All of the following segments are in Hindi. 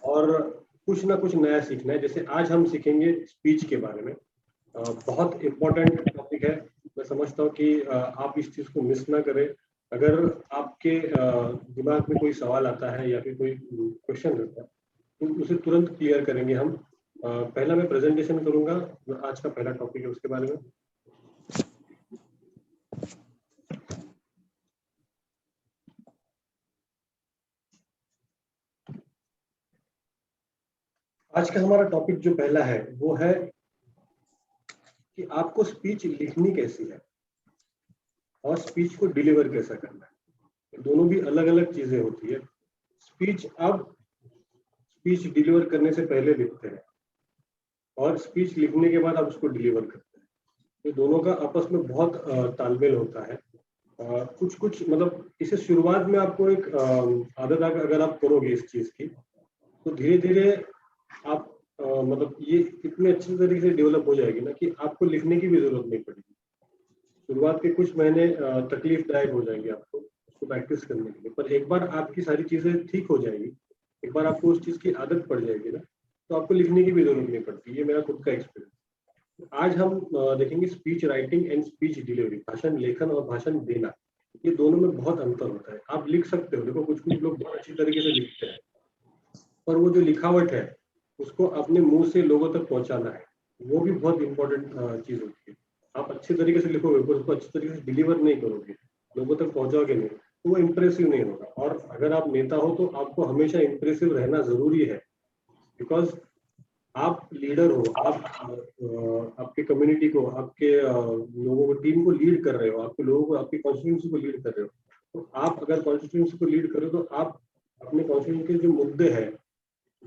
और कुछ ना कुछ नया सीखना है। जैसे आज हम सीखेंगे स्पीच के बारे में। बहुत इम्पोर्टेंट टॉपिक है। मैं समझता हूँ कि आप इस चीज़ को मिस ना करें। अगर आपके दिमाग में कोई सवाल आता है या फिर कोई क्वेश्चन रहता है तो उसे तुरंत क्लियर करेंगे हम। पहला मैं प्रेजेंटेशन करूंगा, आज का पहला टॉपिक है उसके बारे में। आज का हमारा टॉपिक जो पहला है वो है कि आपको स्पीच लिखनी कैसी है और स्पीच को डिलीवर कैसा करना है। दोनों भी अलग अलग चीजें होती है। स्पीच डिलीवर करने से पहले लिखते हैं और स्पीच लिखने के बाद आप उसको डिलीवर करते हैं। ये दोनों का आपस में बहुत तालमेल होता है। कुछ मतलब इसे शुरुआत में आपको एक आदत अगर आप करोगे इस चीज की तो धीरे धीरे आप मतलब ये इतने अच्छे तरीके से डेवलप हो जाएगी ना कि आपको लिखने की भी जरूरत नहीं पड़ेगी। शुरुआत के कुछ महीने तकलीफदायक हो जाएंगे आपको उसको प्रैक्टिस करने के लिए, पर एक बार आपकी सारी चीजें ठीक हो जाएगी, एक बार आपको उस चीज की आदत पड़ जाएगी ना, तो आपको लिखने की भी जरूरत नहीं पड़ती। ये मेरा खुद का एक्सपीरियंस। आज हम देखेंगे speech writing and speech delivery, भाषण लेखन और भाषण देना। ये दोनों में बहुत अंतर होता है। आप लिख सकते हो, देखो कुछ लोग बहुत अच्छी तरीके से लिखते हैं, पर वो जो लिखावट है उसको अपने मुंह से लोगों तक पहुंचाना है, वो भी बहुत इंपॉर्टेंट चीज होती है। आप अच्छे तरीके से लिखोगे पर उसको अच्छे तरीके से डिलीवर नहीं करोगे, लोगों तक पहुंचाओगे नहीं, तो वो इम्प्रेसिव नहीं होगा। और अगर आप नेता हो तो आपको हमेशा इम्प्रेसिव रहना जरूरी है, बिकॉज आप लीडर हो। आप आपके कम्युनिटी को, आपके लोगों को, टीम को लीड कर रहे हो, आपके लोगों को, आपकी कॉन्स्टिट्यूंसी को लीड कर रहे हो। तो आप अगर कॉन्स्टिट्यूंसी को लीड कर रहे हो तो आप अपने कॉन्स्टिट्यूंसी के जो मुद्दे हैं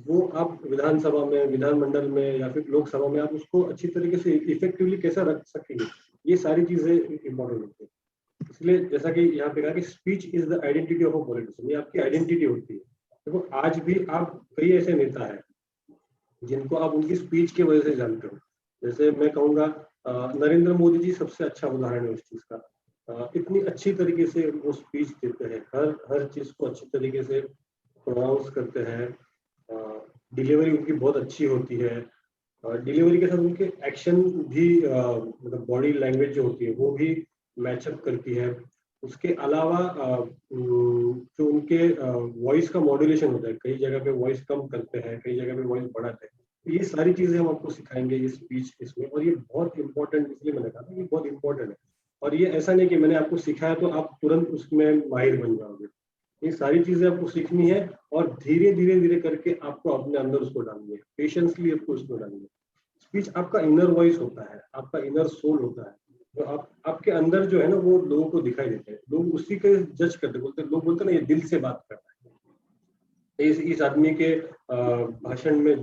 वो आप विधानसभा में, विधानमंडल में या फिर लोकसभा में आप उसको अच्छी तरीके से इफेक्टिवली कैसा रख सकेंगे, ये सारी चीजें इंपॉर्टेंट होती है। इसलिए जैसा कि यहाँ पे कहा कि speech is the identity of a politician, ये आपकी आइडेंटिटी होती है। देखो आज भी आप कई ऐसे नेता हैं जिनको आप उनकी स्पीच की वजह से जानते हो। जैसे मैं कहूँगा नरेंद्र मोदी जी सबसे अच्छा उदाहरण है उस चीज का। इतनी अच्छी तरीके से वो स्पीच देते हैं, हर चीज को अच्छी तरीके से प्रोनाउंस करते हैं। डिलीवरी उनकी बहुत अच्छी होती है। डिलीवरी के साथ उनके एक्शन भी मतलब बॉडी लैंग्वेज जो होती है वो भी मैचअप करती है। उसके अलावा जो उनके वॉइस का मॉड्यूलेशन होता है, कई जगह पे वॉइस कम करते हैं, कई जगह पे वॉइस बढ़ाते हैं। तो ये सारी चीजें हम आपको सिखाएंगे ये स्पीच इसमें, और ये बहुत इंपॉर्टेंट, इसलिए मैंने कहा ये बहुत इंपॉर्टेंट है। और ये ऐसा नहीं कि मैंने आपको सिखाया तो आप तुरंत उसमें माहिर बन जाओगे। ये सारी चीजें आपको सीखनी है और धीरे धीरे धीरे करके आपको अपने अंदर उसको डालनी है, पेशेंसली आपको उसको डालनी है। स्पीच आपका इनर वॉइस होता है, आपका इनर सोल होता है। तो आपके अंदर जो है ना वो लोगों को दिखाई देते हैं, लोग उसी के जज करते, बोलते लोग बोलते हैं ना ये दिल से बात कर रहा है, इस आदमी के भाषण में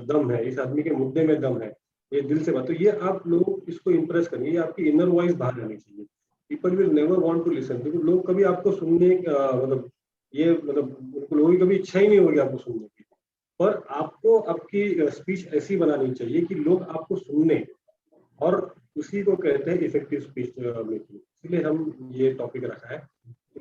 दम है, इस आदमी के मुद्दे में दम है, ये दिल से बात। तो ये आप लोग इसको इम्प्रेस करेंगे, ये आपकी इनर वॉइस बाहर आनी चाहिए। People will never want to listen, क्योंकि लोग कभी आपको सुनने मतलब ये मतलब उनको लोगों की कभी इच्छा ही नहीं होगी आपको सुनने की। पर आपको आपकी स्पीच ऐसी बनानी चाहिए कि लोग आपको सुनने, और उसी को कहते हैं इफेक्टिव स्पीच मेकिंग। इसलिए हम ये टॉपिक रखा है।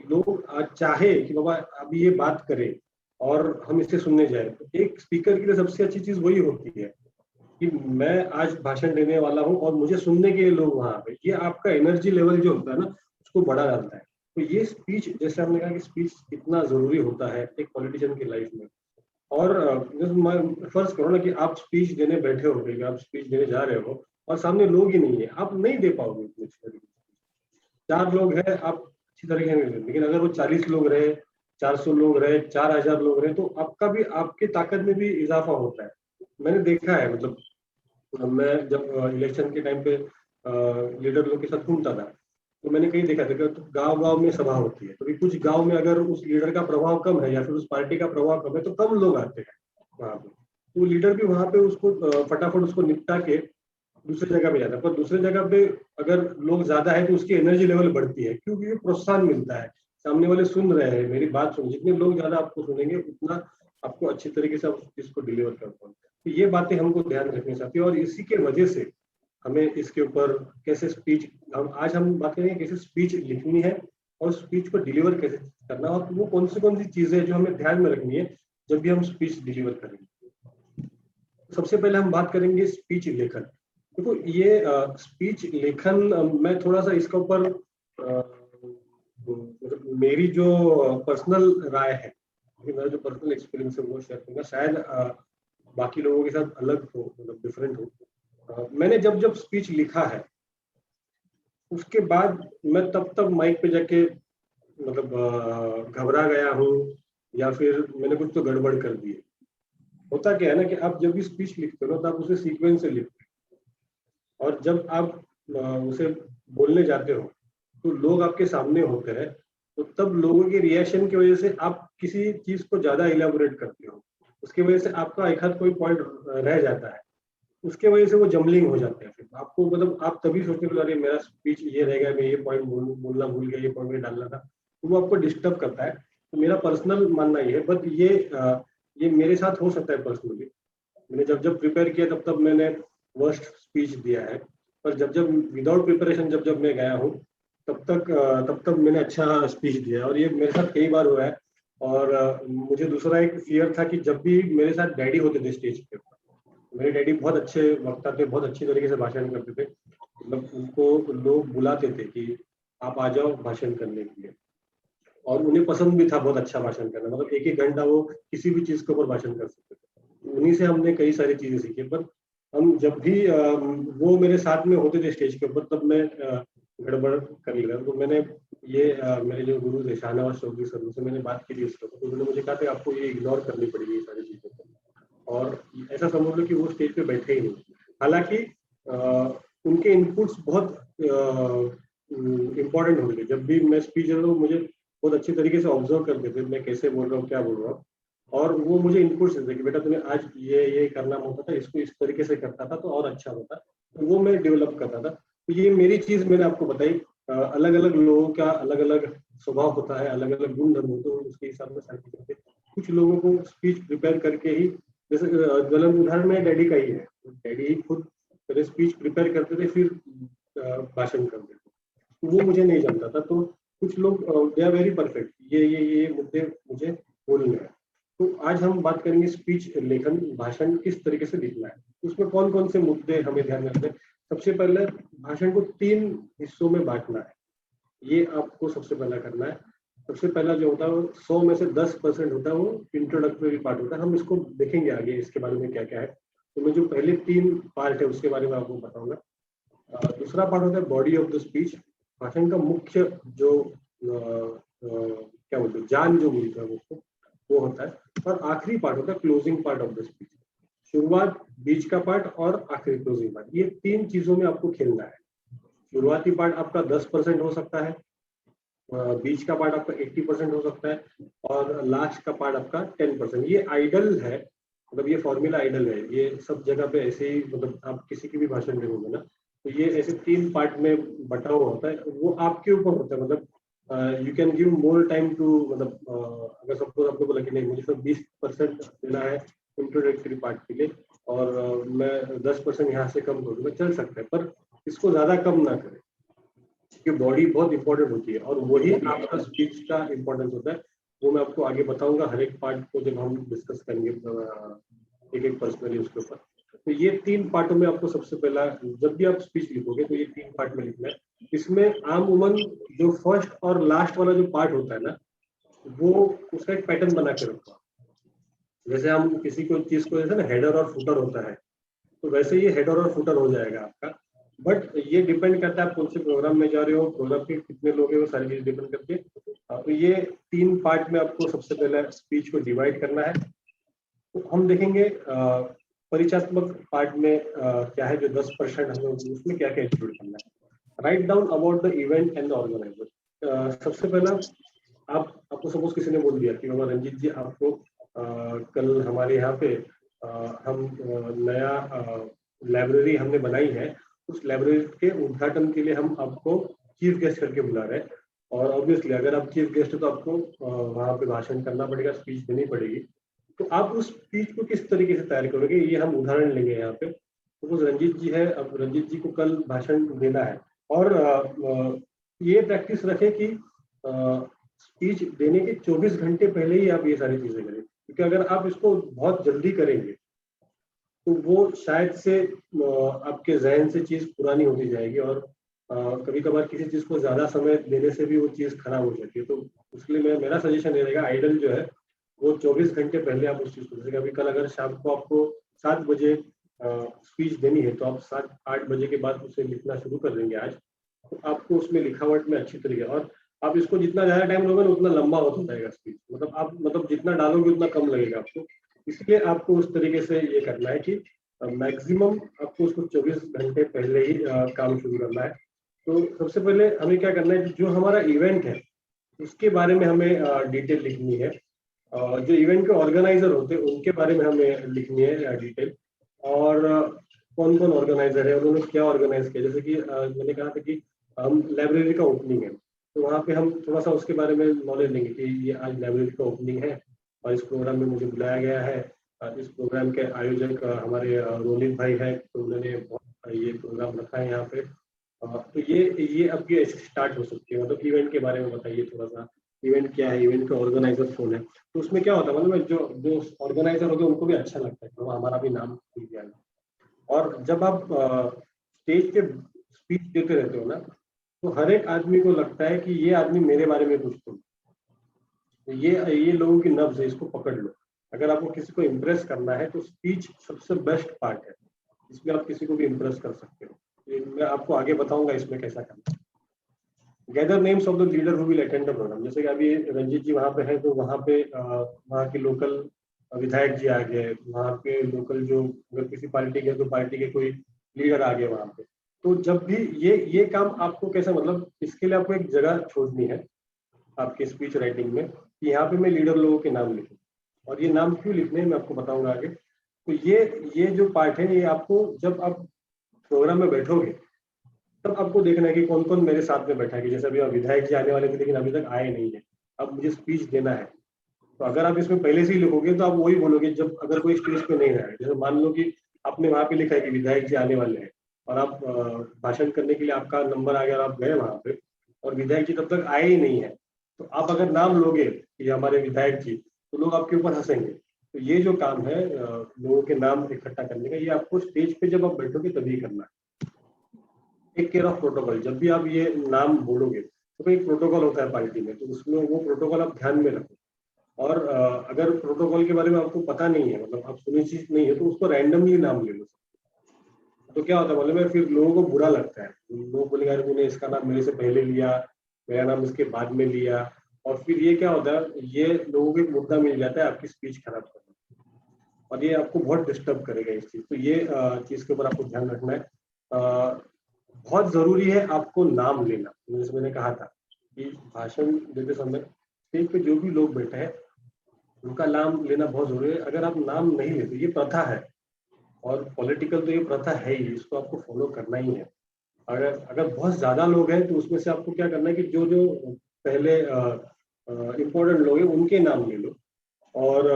लोग चाहे कि बाबा अभी ये बात करें और हम इसे सुनने जाए, तो एक स्पीकर के लिए सबसे अच्छी चीज वही होती है कि मैं आज भाषण देने वाला हूँ और मुझे सुनने के लिए लोग वहां पे, ये आपका एनर्जी लेवल जो होता है ना उसको बढ़ा जाता है। तो ये स्पीच, जैसे हमने कहा कि स्पीच कितना जरूरी होता है एक पॉलिटिशियन की लाइफ में। और फर्ज करो ना कि आप स्पीच देने बैठे हो, आप स्पीच देने जा रहे हो और सामने लोग ही नहीं है, आप नहीं दे पाओगे इतनी अच्छी तरीके से। 4 लोग हैं, आप अच्छी तरीके से नहीं दे, लेकिन अगर वो 40 लोग रहे, 400 लोग रहे, 4000 लोग रहे, तो आपका भी, आपकी ताकत में भी इजाफा होता है। मैंने देखा है, मतलब मैं जब इलेक्शन के टाइम पे लीडर लोग के साथ घूमता था तो मैंने कहीं देखा था कि तो गांव गांव में सभा होती है, तो कुछ गांव में अगर उस लीडर का प्रभाव कम है या फिर उस पार्टी का प्रभाव कम है तो कम लोग आते हैं वहां पे। तो लीडर भी वहां पे उसको फटाफट उसको निपटा के दूसरी जगह पे जाता है। पर दूसरी जगह पे अगर लोग ज्यादा है तो उसकी एनर्जी लेवल बढ़ती है, क्योंकि प्रोत्साहन मिलता है, सामने वाले सुन रहे हैं, मेरी बात सुन, जितने लोग ज्यादा आपको सुनेंगे उतना आपको अच्छी तरीके से आप इसको डिलीवर कर पाओगे। तो ये बातें हमको ध्यान रखनी चाहिए, और इसी के वजह से हमें इसके ऊपर कैसे स्पीच, हम बात करेंगे कैसे स्पीच लिखनी है और स्पीच को डिलीवर कैसे करना, और वो कौन सी चीजें जो हमें ध्यान में रखनी है जब भी हम स्पीच डिलीवर करेंगे। सबसे पहले हम बात करेंगे स्पीच लेखन। देखो ये स्पीच लेखन मैं थोड़ा सा इसके ऊपर मेरी जो पर्सनल राय है, मेरा जो पर्सनल एक्सपीरियंस है वो शेयर करूंगा। शायद बाकी लोगों के साथ अलग हो, मतलब डिफरेंट हो। मैंने जब जब स्पीच लिखा है उसके बाद मैं तब तब माइक पे जाके मतलब घबरा गया हूँ या फिर मैंने कुछ तो गड़बड़ कर दी है। होता क्या है ना कि आप जब भी स्पीच लिखते हो ना तो आप उसे सीक्वेंस से लिखते हो, और जब आप उसे बोलने जाते हो तो लोग आपके सामने होते हैं, तो तब लोगों के रिएक्शन की वजह से आप किसी चीज को ज्यादा इलेबोरेट करते हो, उसकी वजह से आपका एक आध कोई पॉइंट रह जाता है, उसके वजह से वो जमलिंग हो जाते हैं। फिर आपको मतलब आप तभी सोचते हो अरे मेरा स्पीच ये रहेगा, मैं ये पॉइंट बोलना भूल गया, ये पॉइंट डालना था, तो वो आपको डिस्टर्ब करता है। तो मेरा पर्सनल मानना ये है, बट ये मेरे साथ हो सकता है पर्सनली। मैंने जब जब प्रिपेयर किया तब तब मैंने वर्स्ट स्पीच दिया है, पर जब जब विदाउट प्रिपरेशन जब जब मैं गया हूँ तब तक मैंने अच्छा स्पीच दिया, और ये मेरे साथ कई बार हुआ है। और मुझे दूसरा एक फियर था कि जब भी मेरे साथ डैडी होते थे स्टेज पे, मेरे डैडी बहुत अच्छे वक्ता थे, बहुत अच्छी तरीके से भाषण करते थे। मतलब उनको लोग बुलाते थे कि आप आ जाओ भाषण करने के लिए, और उन्हें पसंद भी था बहुत अच्छा भाषण करना, मतलब एक एक घंटा वो किसी भी चीज के ऊपर भाषण कर सकते थे। उन्हीं से हमने कई सारी चीजें सीखी। पर हम जब भी वो मेरे साथ में होते थे स्टेज के ऊपर, तब मैं गड़बड़ कर लिया। तो मैंने ये मेरे जो गुरु थे शाहनवाज चौधरी सर, उनसे मैंने बात की थी उसके ऊपर, तो उन्होंने मुझे कहा था आपको ये इग्नोर करनी पड़ेगी ये सारी चीजें, और ऐसा समझ लो कि वो स्टेज पे बैठे ही नहीं। हालांकि उनके इनपुट्स बहुत इम्पोर्टेंट होंगे। जब भी मैं स्पीच दे रहा हूँ मुझे बहुत अच्छी तरीके से ऑब्जर्व करते थे मैं कैसे बोल रहा हूँ, क्या बोल रहा हूँ, और वो मुझे इनपुट्स देते कि बेटा तुम्हें आज ये करना होता था, इसको इस तरीके से करता था तो और अच्छा होता। तो वो मैं डेवलप करता था। तो ये मेरी चीज मैंने आपको बताई। अलग अलग लोगों का अलग अलग स्वभाव होता है, अलग अलग गुण धर्म होते हैं, उसके हिसाब से सारी चीजें। कुछ लोगों को स्पीच प्रिपेयर करके ही, जैसे ज्वलन उदाहरण में डैडी का ही है, डैडी ही खुद पहले स्पीच प्रिपेयर करते थे फिर भाषण करते थे, तो वो मुझे नहीं जानता था। तो कुछ लोग दे आर वेरी परफेक्ट, ये मुद्दे मुझे बोलने हैं। तो आज हम बात करेंगे स्पीच लेखन, भाषण किस तरीके से लिखना है, उसमें कौन कौन से मुद्दे हमें ध्यान रखने हैं। सबसे पहले भाषण को 3 हिस्सों में बांटना है, ये आपको सबसे पहला करना है। सबसे पहला जो होता है वो 100 में से 10% होता है, वो इंट्रोडक्टरी पार्ट होता है। हम इसको देखेंगे आगे इसके बारे में क्या क्या है। तो मैं जो पहले 3 पार्ट है उसके बारे में आपको बताऊंगा। दूसरा पार्ट होता है बॉडी ऑफ द स्पीच, भाषण का मुख्य जो क्या बोलते हैं जान जो बोलते हैं उसको, वो होता है। और आखिरी पार्ट होता है closing part of the speech, शुरुआत, बीच का पार्ट और आखिरी क्लोजिंग पार्ट। ये 3 चीजों में आपको खेलना है। शुरुआती पार्ट आपका 10% हो सकता है, बीच का पार्ट आपका 80% हो सकता है, और लास्ट का पार्ट आपका 10%। ये आइडल है, मतलब ये फॉर्मूला आइडल है, ये सब जगह पे ऐसे ही, मतलब आप किसी की भी भाषण देखोगे ना तो ये ऐसे 3 पार्ट में बटा हुआ होता है। वो आपके ऊपर होता है, मतलब you can give more time to, मतलब अगर सपोज आपको बोला कि नहीं मुझे सिर्फ 20% देना है इंट्रोडक्टरी पार्ट के लिए, और मैं 10% यहाँ से कम करूँगा, चल सकता है, पर इसको ज्यादा कम ना करें, कि बॉडी बहुत इंपॉर्टेंट होती है और वही आपका स्पीच का इंपॉर्टेंस होता है। वो मैं आपको आगे बताऊंगा हर एक पार्ट को जब हम डिस्कस करेंगे एक एक पर्सनली उसके ऊपर। तो ये 3 पार्टों में आपको सबसे पहला, जब भी आप स्पीच लिखोगे तो ये 3 पार्ट में लिखना है। इसमें आमूमन जो फर्स्ट और लास्ट वाला जो पार्ट होता है ना, वो उसका एक पैटर्न बना के रखो। जैसे हम किसी को चीज को, जैसे ना हेडर और फुटर होता है, तो वैसे ये हेडर और फुटर हो जाएगा आपका। बट ये डिपेंड करता है आप कौन से प्रोग्राम में जा रहे हो, प्रोग्राम के कितने लोग हैं, वो सारी चीज डिपेंड करती है। तो ये 3 पार्ट में आपको सबसे पहले स्पीच को डिवाइड करना है। तो हम देखेंगे परिचयात्मक पार्ट में क्या है जो 10% हमें उसमें क्या क्या इंक्लूड करना है। Write down about the event and the organiser. सबसे पहला आपको सपोज किसी ने बोल दिया कि बाबा रंजीत जी आपको कल हमारे यहाँ पे हम नया लाइब्रेरी हमने बनाई है, उस लाइब्रेरी के उद्घाटन के लिए हम आपको चीफ गेस्ट करके बुला रहे हैं। और ऑब्वियसली अगर आप चीफ गेस्ट हो तो आपको वहाँ पे भाषण करना पड़ेगा, स्पीच देनी पड़ेगी। तो आप उस स्पीच को किस तरीके से तैयार करोगे, ये हम उदाहरण लेंगे यहाँ पे। तो रंजीत जी है, अब रंजीत जी को कल भाषण देना है, और ये प्रैक्टिस रखें कि स्पीच देने के 24 घंटे पहले ही आप ये सारी चीजें करें। क्योंकि अगर आप इसको बहुत जल्दी करेंगे तो वो शायद से आपके जहन से चीज पुरानी होती जाएगी, और कभी कभार किसी चीज को ज्यादा समय देने से भी वो चीज खराब हो जाती है। तो उसके लिए मेरा सजेशन ये रहेगा, आइडल जो है वो 24 घंटे पहले आप उस चीज को, जैसे अभी कल अगर शाम को आपको 7 बजे स्पीच देनी है, तो आप 7-8 बजे के बाद उसे लिखना शुरू कर देंगे आज, तो आपको उसमें लिखावट में अच्छी तरीके, और आप इसको जितना ज्यादा टाइम लोगे ना उतना लंबा होता जाएगा स्पीच, मतलब आप मतलब जितना डालोगे उतना कम लगेगा आपको। इसलिए आपको उस तरीके से ये करना है कि मैक्सिमम आपको उसको 24 घंटे पहले ही काम शुरू करना है। तो सबसे पहले हमें क्या करना है कि जो हमारा इवेंट है उसके बारे में हमें डिटेल लिखनी है, जो इवेंट के ऑर्गेनाइजर होते हैं उनके बारे में हमें लिखनी है डिटेल, और कौन कौन ऑर्गेनाइजर है, उन्होंने क्या ऑर्गेनाइज किया। जैसे कि मैंने कहा था कि हम लाइब्रेरी का ओपनिंग है, तो वहाँ पे हम थोड़ा सा उसके बारे में नॉलेज लेंगे कि ये आज लाइब्रेरी का ओपनिंग है और इस प्रोग्राम में मुझे बुलाया गया है। इस प्रोग्राम के आयोजक हमारे रोनित भाई है, तो उन्होंने ये प्रोग्राम रखा है यहाँ पे। तो ये आपकी स्टार्ट हो सकती है, मतलब इवेंट के बारे में बताइए थोड़ा सा, इवेंट क्या है, इवेंट के ऑर्गेनाइजर कौन है। तो उसमें क्या होता है, मतलब जो जो ऑर्गेनाइजर होते हैं उनको भी अच्छा लगता है तो हमारा भी नाम खुल गया है। और जब आप स्टेज पे स्पीच देते रहते हो ना, तो हर एक आदमी को लगता है कि ये आदमी मेरे बारे में कुछ बोले। तो ये लोगों की नब्ज है, इसको पकड़ लो। अगर आपको किसी को इम्प्रेस करना है तो स्पीच सबसे बेस्ट पार्ट है, इसमें आप किसी को भी इम्प्रेस कर सकते हो। मैं आपको आगे बताऊंगा इसमें कैसा करना है। Gather names of the leader who will attend the programme, जैसे कि अभी रंजीत जी वहाँ पे है, तो वहाँ पे वहाँ के लोकल विधायक जी आ गए, वहाँ पे लोकल जो अगर किसी पार्टी के तो पार्टी के कोई लीडर आ गए वहाँ पे। तो जब भी ये काम आपको कैसा, मतलब इसके लिए आपको एक जगह छोड़नी है आपके स्पीच राइटिंग में कि यहाँ पे मैं लीडर लोगों के नाम लिखूं। और ये नाम क्यों लिखने हैं मैं आपको बताऊंगा आगे। तो ये जो पार्ट है, ये आपको जब आप प्रोग्राम में बैठोगे तब आपको देखना है कि कौन कौन मेरे साथ में बैठा है। कि जैसे अभी विधायक जी आने वाले थे लेकिन अभी तक आए नहीं है, अब मुझे स्पीच देना है। तो अगर आप इसमें पहले से ही लिखोगे तो आप वही बोलोगे जब अगर कोई स्टेज पे नहीं रहा है। जैसे मान लो कि आपने वहां पे लिखा है कि विधायक जी आने वाले हैं, और आप भाषण करने के लिए आपका नंबर आ गया और आप गए वहां पे, और विधायक जी तब तक आए ही नहीं है, तो आप अगर नाम लोगे कि हमारे विधायक जी, तो लोग आपके ऊपर हंसेंगे। तो ये जो काम है लोगों के नाम इकट्ठा करने का, ये आपको स्टेज पे जब आप बैठोगे तभी करना है। टेक केयर ऑफ प्रोटोकॉल, जब भी आप ये नाम बोलोगे तो एक प्रोटोकॉल होता है पार्टी में, तो उसमें वो प्रोटोकॉल आप ध्यान में रखो। और अगर प्रोटोकॉल के बारे में आपको पता नहीं है, मतलब आप सुनिश्चित नहीं है, तो उसको रैंडमली नाम ले लो। तो क्या होता है मालूम है, फिर लोगों को बुरा लगता है, लोग बोलेंगे अरे तूने इसका नाम मेरे से पहले लिया, मेरा नाम इसके बाद में लिया। और फिर ये क्या होता है, ये लोगों को एक मुद्दा मिल जाता है आपकी स्पीच खराब करने, और ये आपको बहुत डिस्टर्ब करेगा इस चीज। तो ये चीज के ऊपर आपको ध्यान रखना है। बहुत जरूरी है आपको नाम लेना, जैसे मैंने कहा था कि भाषण देते समय स्टेज पे जो भी लोग बैठे हैं उनका नाम लेना बहुत जरूरी है। अगर आप नाम नहीं लेते, ये प्रथा है, और पॉलिटिकल तो ये प्रथा है ही, इसको आपको फॉलो करना ही है। अगर अगर बहुत ज्यादा लोग हैं तो उसमें से आपको क्या करना है कि जो जो पहले इम्पोर्टेंट लोग हैं उनके नाम ले लो। और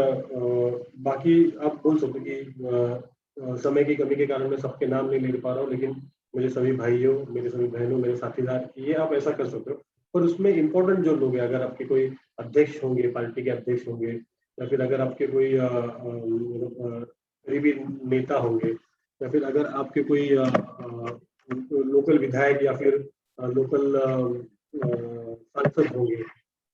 बाकी आप बोल सकते हो कि समय की कमी के कारण मैं सबके नाम नहीं ले पा रहा हूँ, लेकिन मुझे सभी भाइयों, मेरे सभी बहनों, मेरे साथीदार, ये आप ऐसा कर सकते हो। पर उसमें इम्पोर्टेंट जो लोग हैं, अगर आपके कोई अध्यक्ष होंगे, पार्टी के अध्यक्ष होंगे, या फिर अगर आपके कोई करीबी नेता होंगे, या फिर अगर आपके कोई लोकल विधायक या फिर लोकल सांसद होंगे,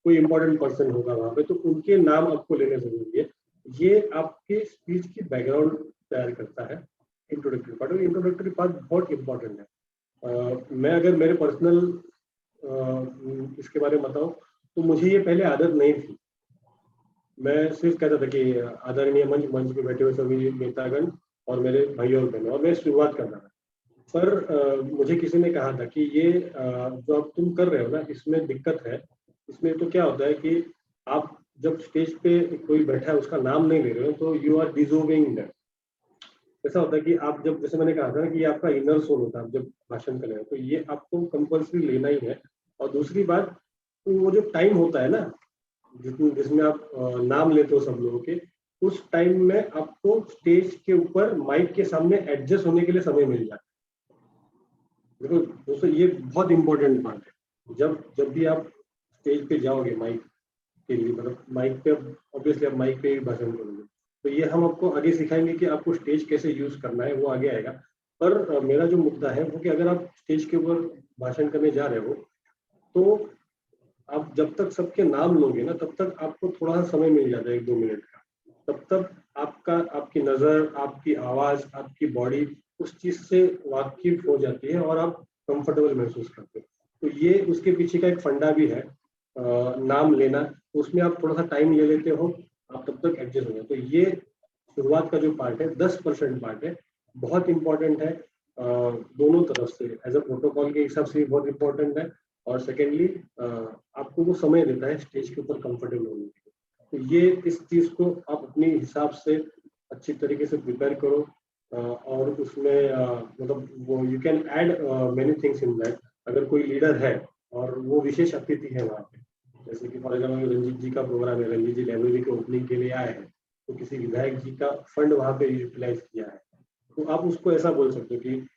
कोई इंपॉर्टेंट पर्सन होगा वहां पे, तो उनके नाम आपको लेने जरूरी है। ये आपके स्पीच की बैकग्राउंड तैयार करता है। इंट्रोडक्टरी पार्ट, और इंट्रोडक्टरी पार्ट बहुत इंपॉर्टेंट है। मैं अगर मेरे पर्सनल इसके बारे में बताऊं, तो मुझे ये पहले आदत नहीं थी। मैं सिर्फ कहता था कि आदरणीय मंच, मंच पे बैठे हुए सभी नेतागण और मेरे भाई और बहनों, और मैं शुरुआत करता था। पर मुझे किसी ने कहा था कि ये जो अब तुम कर रहे हो ना, इसमें दिक्कत है। इसमें तो क्या होता है कि आप जब स्टेज पे कोई बैठा है उसका नाम नहीं ले रहे हो, तो यू आर डिजोविंग दैट। ऐसा होता है कि आप जब, जैसे मैंने कहा था ना कि ये आपका इनर सोल होता है, आप जब भाषण कर रहे हो तो ये आपको कंपल्सरी लेना ही है। और दूसरी बात, तो वो जो टाइम होता है ना जिसमें आप नाम लेते हो सब लोगों के, उस टाइम में आपको स्टेज के ऊपर माइक के सामने एडजस्ट होने के लिए समय मिल जाता है। देखो दोस्तों, ये बहुत इंपॉर्टेंट बात है। जब जब भी आप स्टेज पे जाओगे माइक, के लिए, मतलब माइक पे ऑब्वियसली आप माइक पे ही भाषण करोगे, तो ये हम आपको आगे सिखाएंगे कि आपको स्टेज कैसे यूज करना है, वो आगे आएगा। पर मेरा जो मुद्दा है वो कि अगर आप स्टेज के ऊपर भाषण करने जा रहे हो, तो आप जब तक सबके नाम लोगे ना, तब तक आपको थोड़ा सा समय मिल जाता है, 1-2 मिनट का। तब तक आपकी नजर, आपकी आवाज, आपकी बॉडी उस चीज से वाकिफ हो जाती है और आप कंफर्टेबल महसूस करते हो। तो ये उसके पीछे का एक फंडा भी है, नाम लेना। तो उसमें आप थोड़ा सा टाइम ले लेते हो, आप तब तक एडजस्ट हो जाए। तो ये शुरुआत का जो पार्ट है, 10% पार्ट है, बहुत इंपॉर्टेंट है। दोनों तरफ से एज अ प्रोटोकॉल के हिसाब से भी बहुत इंपॉर्टेंट है, और सेकेंडली आपको वो समय देता है स्टेज के ऊपर कंफर्टेबल होने के लिए। तो ये इस चीज को आप अपने हिसाब से अच्छी तरीके से प्रिपेयर करो, और उसमें मतलब वो you can add many things in that. अगर कोई लीडर है और वो विशेष अतिथि है वहाँ पे, जैसे कि फॉर एग्जाम्पल रंजीत जी का प्रोग्राम है, रंजीत जी लाइब्रेरी के ओपनिंग के लिए आए हैं, तो किसी विधायक जी का फंड वहाँ पे यूटिलाइज किया है, तो आप उसको ऐसा बोल सकते हो कि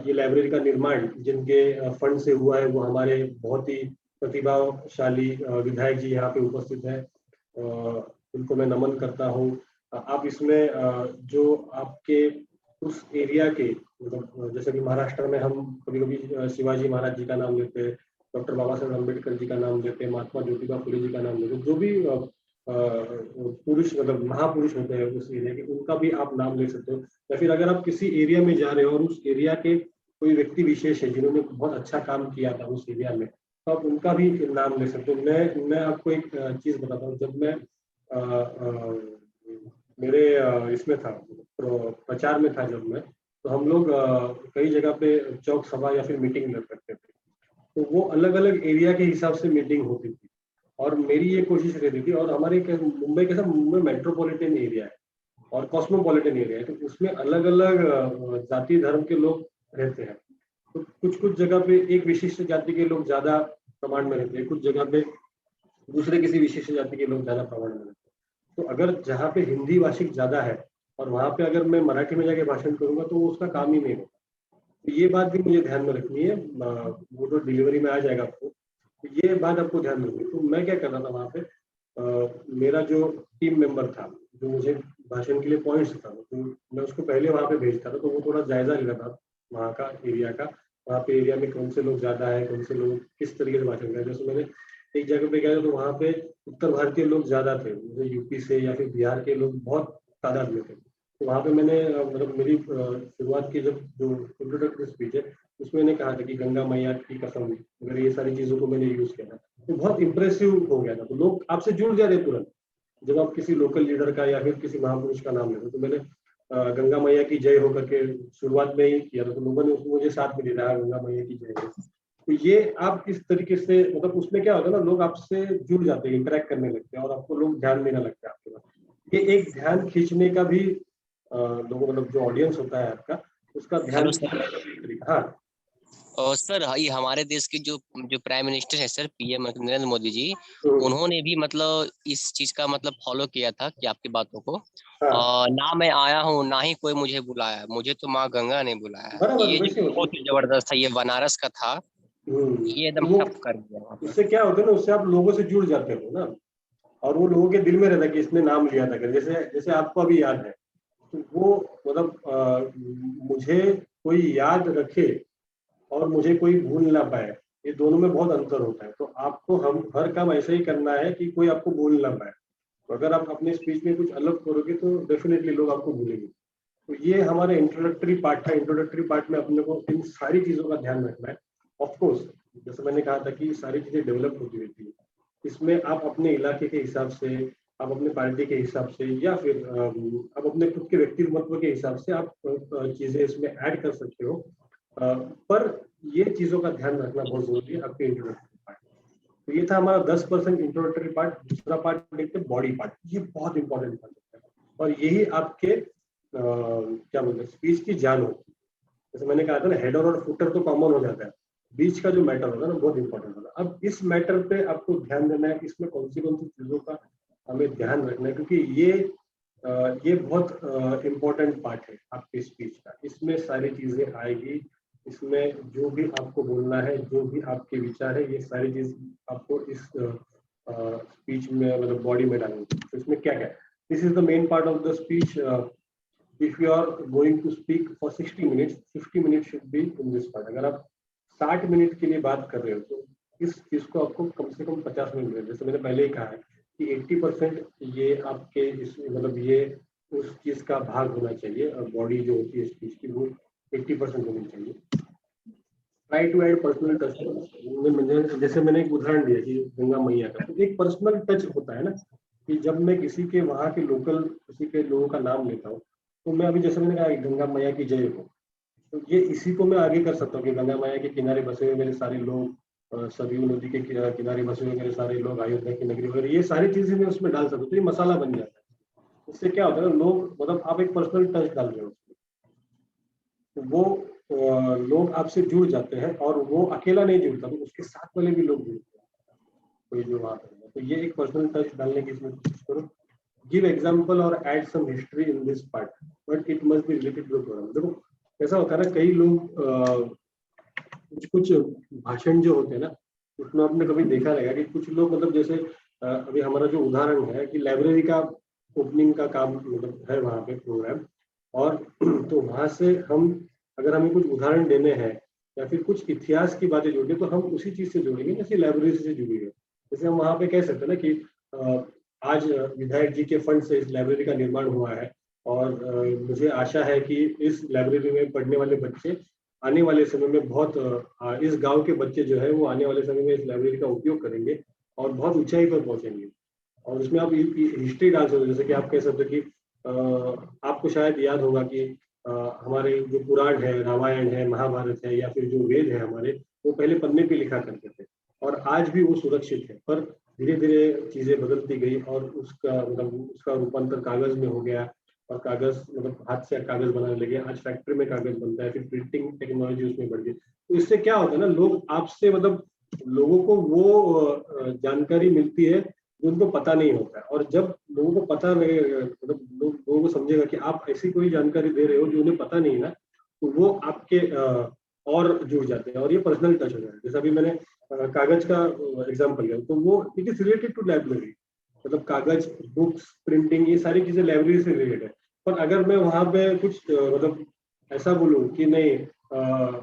ये लाइब्रेरी का निर्माण जिनके फंड से हुआ है, वो हमारे बहुत ही प्रतिभाशाली विधायक जी यहाँ पे उपस्थित है, उनको मैं नमन करता हूँ। आप इसमें जो आपके उस एरिया के, मतलब जैसे कि महाराष्ट्र में हम कभी कभी शिवाजी महाराज जी का नाम लेते हैं, डॉक्टर बाबा साहेब अम्बेडकर जी का नाम लेते हैं, महात्मा ज्योतिबा फुले जी का नाम लेते हैं, जो भी पुरुष मतलब महापुरुष होते हैं उस एरिया के, उनका भी आप नाम ले सकते हो। या फिर अगर आप किसी एरिया में जा रहे हो और उस एरिया के कोई व्यक्ति विशेष है जिन्होंने बहुत अच्छा काम किया था उस एरिया में, तो आप उनका भी नाम ले सकते हो। मैं आपको एक चीज बताता हूँ। जब मैं मेरे इसमें था, प्रचार में था जब मैं, तो हम लोग कई जगह पे चौक सभा या फिर मीटिंग करते थे, तो वो अलग अलग एरिया के हिसाब से मीटिंग होती थी। और मेरी ये कोशिश रहती थी, और हमारे मुंबई कैसा, मुंबई मेट्रोपॉलिटन एरिया है और कॉस्मोपॉलिटन एरिया है, तो उसमें अलग अलग जाति धर्म के लोग रहते हैं। तो कुछ कुछ जगह पे एक विशिष्ट जाति के लोग ज्यादा प्रमाण में रहते हैं, कुछ जगह पे दूसरे किसी विशिष्ट जाति के लोग ज्यादा प्रमाण में रहते हैं। तो अगर जहाँ पे हिंदी भाषिक ज्यादा है और वहां पे अगर मैं मराठी में जाके भाषण करूंगा, तो वो उसका काम ही नहीं होता। तो ये बात भी मुझे ध्यान में रखनी है, वो तो डिलीवरी में आ जाएगा आपको, तो ये बात आपको ध्यान में रखनी है। तो मैं क्या कर रहा था वहाँ पे, मेरा जो टीम मेंबर था, जो मुझे भाषण के लिए पॉइंट्स था, तो मैं उसको पहले वहाँ पे भेजता था, तो वो थोड़ा जायजा ले रहा था वहाँ का एरिया का, वहाँ पे एरिया में कौन से लोग ज्यादा है, कौन से लोग किस तरीके से भाषण कर रहे हैं। जैसे मैंने एक जगह पे गया तो वहाँ पे उत्तर भारतीय लोग ज्यादा थे, जैसे यूपी से या फिर बिहार के लोग बहुत तादाद में थे। तो वहाँ पे मैंने मतलब मेरी शुरुआत की जब जो इंट्रोडक्टरी स्पीच है, उसमें मैंने कहा था कि गंगा मैया की कसम, अगर ये सारी चीजों को मैंने यूज किया था, तो बहुत इंप्रेसिव हो गया था। तो लोग आपसे जुड़ जा रहे तुरंत जब आप किसी लोकल लीडर का या फिर किसी महापुरुष का नाम लेते। तो मैंने गंगा मैया की जय हो करके शुरुआत में ही किया था, तो लोगों ने उसको मुझे साथ में दिया, गंगा मैया की जय हो। तो ये आप इस तरीके से, मतलब उसमें क्या होता है ना, लोग आपसे जुड़ जाते हैं, इंटरेक्ट करने लगते हैं और आपको लोग ध्यान देना लगता है आपके पास। ये एक ध्यान खींचने का भी लोगों, मतलब जो ऑडियंस होता है आपका, उसका ध्यान हेलो खींचने सर। का भी एक तरीका। हाँ और सर ये हमारे देश के जो जो प्राइम मिनिस्टर हैं सर, पीएम नरेंद्र मोदी जी, हम्म, उन्होंने भी मतलब इस चीज का मतलब फॉलो किया था कि आपकी बातों को, हाँ ना मैं आया हूँ ना ही कोई मुझे बुलाया, मुझे तो माँ गंगा ने बुलाया। बराबर ये जो वैसे होता बहुत है। ही जबरदस्त है, ये बनारस का था, ये तो एकदम वो टप कर दिया वहाँ पर। उससे क्या होता है ना, उससे आप लोगों से जुड़ जाते हो ना, और वो लोगों के दिल में रहता है कि इसने नाम लिया था, जैसे जैसे आपको अभी याद है। तो वो मतलब मुझे कोई याद रखे और मुझे कोई भूल ना पाए, ये दोनों में बहुत अंतर होता है। तो आपको हम हर काम ऐसे ही करना है कि कोई आपको भूल ना पाए। तो अगर आप अपने स्पीच में कुछ अलग करोगे तो डेफिनेटली लोग आपको भूलेंगे। तो ये हमारा इंट्रोडक्टरी पार्ट था। इंट्रोडक्टरी पार्ट में अपने को इन सारी चीजों का ध्यान रखना है। ऑफ कोर्स जैसे मैंने कहा था कि सारी चीजें डेवलप होती रहती है, इसमें आप अपने इलाके के हिसाब से, आप अपने पार्टी के हिसाब से, या फिर आप अपने खुद के व्यक्तित्व के हिसाब से आप चीजें इसमें ऐड कर सकते हो। पर ये चीजों का ध्यान रखना बहुत जरूरी है आपके इंट्रोडक्टरी पार्ट। तो ये था हमारा 10% इंट्रोडक्टरी पार्ट। दूसरा पार्ट देखते हैं बॉडी पार्ट। ये बहुत इंपॉर्टेंट पार्ट होता है और यही आपके क्या बोलते हैं स्पीच की जान होती है। जैसे मैंने कहा था ना, हेडर और फुटर तो कॉमन हो जाता है, बीच का जो मैटर होता है ना, बहुत इंपॉर्टेंट होता है। अब इस मैटर पे आपको ध्यान देना है, इसमें कौन सी चीजों का हमें ध्यान रखना है, क्योंकि ये बहुत इम्पोर्टेंट पार्ट है आपके स्पीच का। इसमें सारी चीजें आएगी, इसमें जो भी आपको बोलना है, जो भी आपके विचार है, ये सारी चीज आपको इस स्पीच में मतलब बॉडी में डालनी चाहिए। तो इसमें क्या क्या, this is the main part of the speech. If you are going to speak for 60 minutes, 50 minute should be in this part. अगर आप 60 मिनट के लिए बात कर रहे हो तो इस चीज को आपको कम से कम 50 मिनट मिले। जैसे मैंने पहले ही कहा है कि 80% ये आपके इस मतलब ये उस चीज का भाग होना चाहिए, और बॉडी जो होती है स्पीच की वो 80% होनी चाहिए। Try to add personal touch. जैसे मैंने एक उदाहरण दिया कि गंगा मैया का, तो एक पर्सनल टच होता है ना, कि जब मैं किसी के वहाँ के लोकल किसी के लोगों का नाम लेता हूँ, तो मैं अभी जैसे मैंने कहा गंगा मैया की जय हो, तो ये इसी को मैं आगे कर सकता हूँ कि गंगा मैया के किनारे बसे हुए मेरे सारे लोग, सरयू नदी के किनारे बसे हुए मेरे सारे लोग, अयोध्या की नगरी वगैरह, ये सारी चीजें मैं उसमें डाल सकता हूँ। तो ये मसाला बन जाता है। इससे क्या होता है ना, लोग मतलब आप एक पर्सनल टच डाल रहे हो, तो वो लोग आपसे जुड़ जाते हैं, और वो अकेला नहीं जुड़ता, तो उसके साथ वाले भी लोग जुड़ते हैं कोई जो वहाँ पर है। तो ये एक पर्सनल टच डालने की इसमें कोशिश करो। गिव एग्जाम्पल और add some history in this part, but it must be related to programme. देखो ऐसा होता है ना, कई लोग कुछ कुछ भाषण जो होते हैं ना, उसमें आपने कभी देखा रहेगा कि कुछ लोग मतलब जैसे अभी हमारा जो उदाहरण है कि लाइब्रेरी का ओपनिंग का काम मतलब है वहाँ पे प्रोग्राम, और तो वहाँ से हम अगर हमें कुछ उदाहरण देने हैं या फिर कुछ इतिहास की बातें जोड़नी, तो हम उसी चीज से जोड़ेंगे, जैसे लाइब्रेरी से जुड़ी है। जैसे हम वहाँ पे कह सकते हैं ना कि आज विधायक जी के फंड से इस लाइब्रेरी का निर्माण हुआ है, और मुझे आशा है कि इस लाइब्रेरी में पढ़ने वाले बच्चे आने वाले समय में बहुत इस गांव के बच्चे जो है वो आने वाले समय में इस लाइब्रेरी का उपयोग करेंगे और बहुत ऊंचाई पर पहुंचेंगे। और उसमें आप हिस्ट्री डाल सकते हो, जैसे कि आप कह सकते हो कि आपको शायद याद होगा कि हमारे जो पुराण है, रामायण है, महाभारत है, या फिर जो वेद है हमारे, वो पहले पन्ने पे लिखा करते थे, और आज भी वो सुरक्षित है। पर धीरे धीरे चीजें बदलती गई, और उसका मतलब उसका रूपांतर कागज में हो गया, और कागज मतलब हाथ से कागज बनाने लगे। आज फैक्ट्री में कागज बनता है, फिर प्रिंटिंग टेक्नोलॉजी उसमें बढ़ गई। तो इससे क्या होता है ना, लोग आपसे मतलब लोगों को वो जानकारी मिलती है जो उनको पता नहीं होता है। और जब लोगों को पता लगेगा, मतलब लोगों को समझेगा कि आप ऐसी कोई जानकारी दे रहे हो जो उन्हें पता नहीं है ना, तो वो आपके और जुड़ जाते हैं, और ये पर्सनल टच हो जाता है। जैसे अभी मैंने कागज का एग्जाम्पल लिया, तो वो it is related to library, मतलब कागज, बुक्स, प्रिंटिंग, ये सारी चीजें लाइब्रेरी से रिलेटेड है। पर अगर मैं वहां पे कुछ मतलब ऐसा बोलूं कि नहीं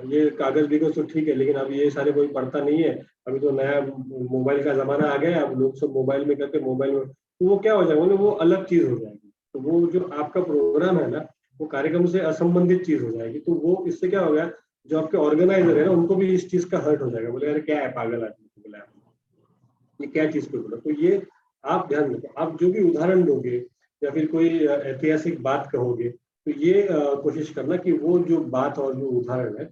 ये कागज बिगज तो ठीक है, लेकिन अब ये सारे कोई पढ़ता नहीं है, अभी तो नया मोबाइल का जमाना आ गया है, अब लोग सब मोबाइल में करके मोबाइल में, तो वो क्या हो जाएगा ना, वो अलग चीज हो जाएगी। तो वो जो आपका प्रोग्राम है ना, वो कार्यक्रम से असंबंधित चीज हो जाएगी। तो वो इससे क्या हो गया, जो आपके ऑर्गेनाइजर है ना, उनको भी इस चीज का हर्ट हो जाएगा, बोले अरे क्या है पागल आदमी को बोला, ये क्या चीज पे बोला। तो ये आप ध्यान रखो, आप जो भी उदाहरण दोगे या फिर कोई ऐतिहासिक बात कहोगे, तो ये कोशिश करना कि वो जो बात और जो उदाहरण है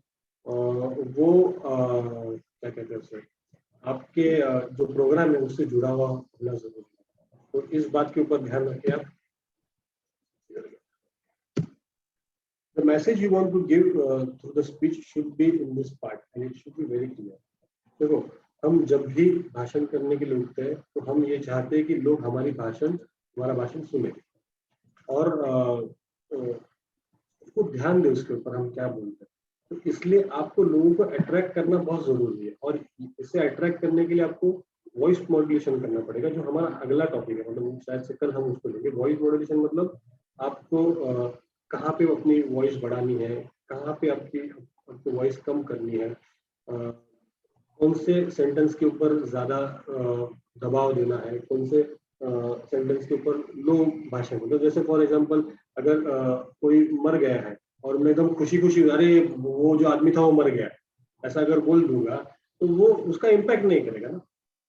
वो क्या कहते हैं उसे, आपके जो प्रोग्राम है उससे जुड़ा हुआ होना जरूरी है। तो इस बात के ऊपर ध्यान रखें आप। The message you want to give through the speech should be in this part and it should be very clear. देखो, हम जब भी भाषण करने के लिए उठते हैं तो हम ये चाहते हैं कि लोग हमारा भाषण सुने, और उसको ध्यान दें उसके ऊपर हम क्या बोलते हैं। तो इसलिए आपको लोगों को अट्रैक्ट करना बहुत जरूरी है, और इसे अट्रैक्ट करने के लिए आपको वॉइस मॉड्यूलेशन करना पड़ेगा, जो हमारा अगला टॉपिक है। मतलब शायद से कल हम उसको लेंगे। वॉइस मॉड्यूलेशन मतलब आपको कहाँ पे अपनी वॉइस बढ़ानी है, कहाँ पे आपको वॉइस कम करनी है, कौन से सेंटेंस के ऊपर ज्यादा दबाव देना है, कौन से सेंटेंस के ऊपर लो भाषा। मतलब जैसे फॉर एग्जांपल अगर कोई मर गया है और मैं एकदम खुशी खुशी अरे वो जो आदमी था वो मर गया, ऐसा अगर बोल दूंगा तो वो उसका इम्पैक्ट नहीं करेगा ना।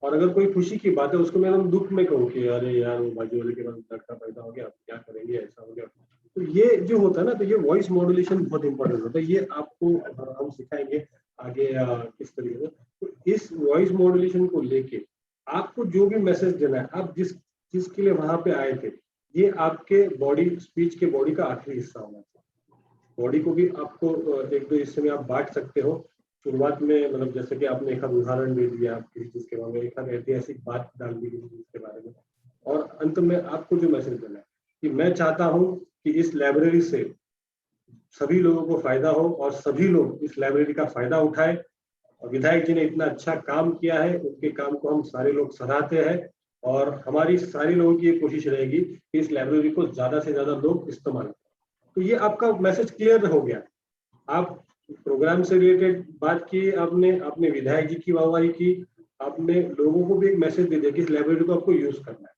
और अगर कोई खुशी की बात है उसको मैं एकदम दुख में कहूँ कि अरे यार वो बाजी वाले के बाद लड़का पैदा हो गया, अब क्या करेंगे, ऐसा हो गया, तो ये जो होता है ना, तो ये वॉइस मॉड्यूलेशन बहुत इंपॉर्टेंट होता है। ये आपको हम सिखाएंगे आगे किस तरीके से। तो इस वॉइस मॉड्यूलेशन को लेके आपको जो भी मैसेज देना है, आप जिस चीज के लिए वहां पे आए थे, ये आपके बॉडी स्पीच के बॉडी का आखिरी हिस्सा होना चाहिए। बॉडी को भी आपको एक दो हिस्से में आप बांट सकते हो। शुरुआत में मतलब जैसे कि आपने एक उदाहरण दे दिया आप किसी चीज के बारे में, एक ऐतिहासिक बात डाल दी किसी चीज के बारे में, और अंत में आपको जो मैसेज देना है कि मैं चाहता हूं कि इस लाइब्रेरी से सभी लोगों को फायदा हो और सभी लोग इस लाइब्रेरी का फायदा उठाए, विधायक जी ने इतना अच्छा काम किया है, उनके काम को हम सारे लोग सराहते हैं और हमारी सारी लोगों की ये कोशिश रहेगी कि इस लाइब्रेरी को ज्यादा से ज्यादा लोग इस्तेमाल करें। तो ये आपका मैसेज क्लियर हो गया। आप प्रोग्राम से रिलेटेड बात की, आपने अपने विधायक जी की वाहवाही की, आपने लोगों को भी एक मैसेज दे दिया कि इस लाइब्रेरी को आपको यूज करना है।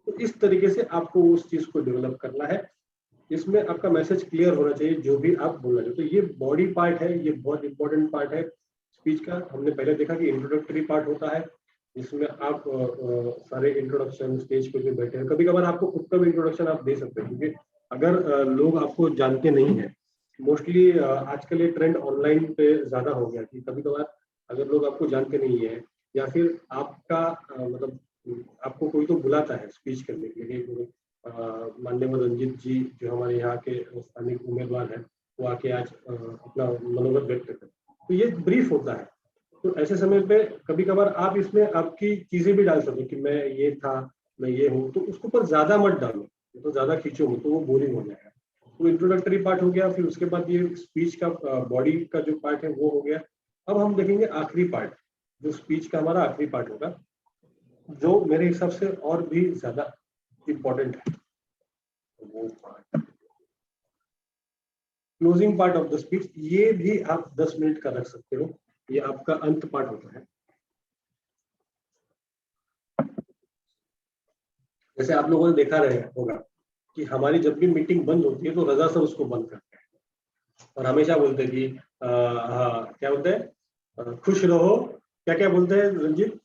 तो इस तरीके से आपको उस चीज को डेवलप करना है, इसमें आपका मैसेज क्लियर होना चाहिए जो भी आप बोलना चाहिए। तो ये बॉडी पार्ट है, ये बहुत इंपॉर्टेंट पार्ट है स्पीच का। हमने पहले देखा कि इंट्रोडक्टरी पार्ट होता है, जिसमें आप सारे इंट्रोडक्शन स्टेज पे जो बैठे हैं, कभी कभार आपको उत्तम इंट्रोडक्शन आप दे सकते हैं, क्योंकि अगर लोग आपको जानते नहीं है, मोस्टली आजकल ये ट्रेंड ऑनलाइन पे ज्यादा हो गया कि कभी कभार अगर लोग आपको जानते नहीं है या फिर आपका मतलब आपको कोई तो बुलाता है स्पीच करने के लिए, माननीय रंजीत जी जो हमारे यहाँ के स्थानीय उम्मीदवार हैं, वो आके आज अपना मनोबल व्यक्त करें, तो ये ब्रीफ होता है। तो ऐसे समय पे कभी कभार आप इसमें आपकी चीजें भी डाल सकते हो कि मैं ये था, मैं ये हूँ, तो उसके ऊपर ज्यादा मत डालो, तो ज्यादा खींचो तो वो बोरिंग हो जाएगा। तो इंट्रोडक्टरी पार्ट हो गया, फिर उसके बाद ये स्पीच का बॉडी का जो पार्ट है वो हो गया। अब हम देखेंगे आखिरी पार्ट, जो स्पीच का हमारा आखिरी पार्ट होगा, जो मेरे हिसाब से और भी ज्यादा इम्पोर्टेंट है, वो part closing part of the speech. ये भी आप 10 मिनट का रख सकते हो, ये आपका अंत पार्ट होता है। जैसे आप लोगों ने देखा रहे होगा कि हमारी जब भी मीटिंग बंद होती है तो रजा सर उसको बंद करते हैं और हमेशा बोलते हैं कि हाँ क्या बोलते हैं, खुश रहो, क्या क्या बोलते हैं रंजीत,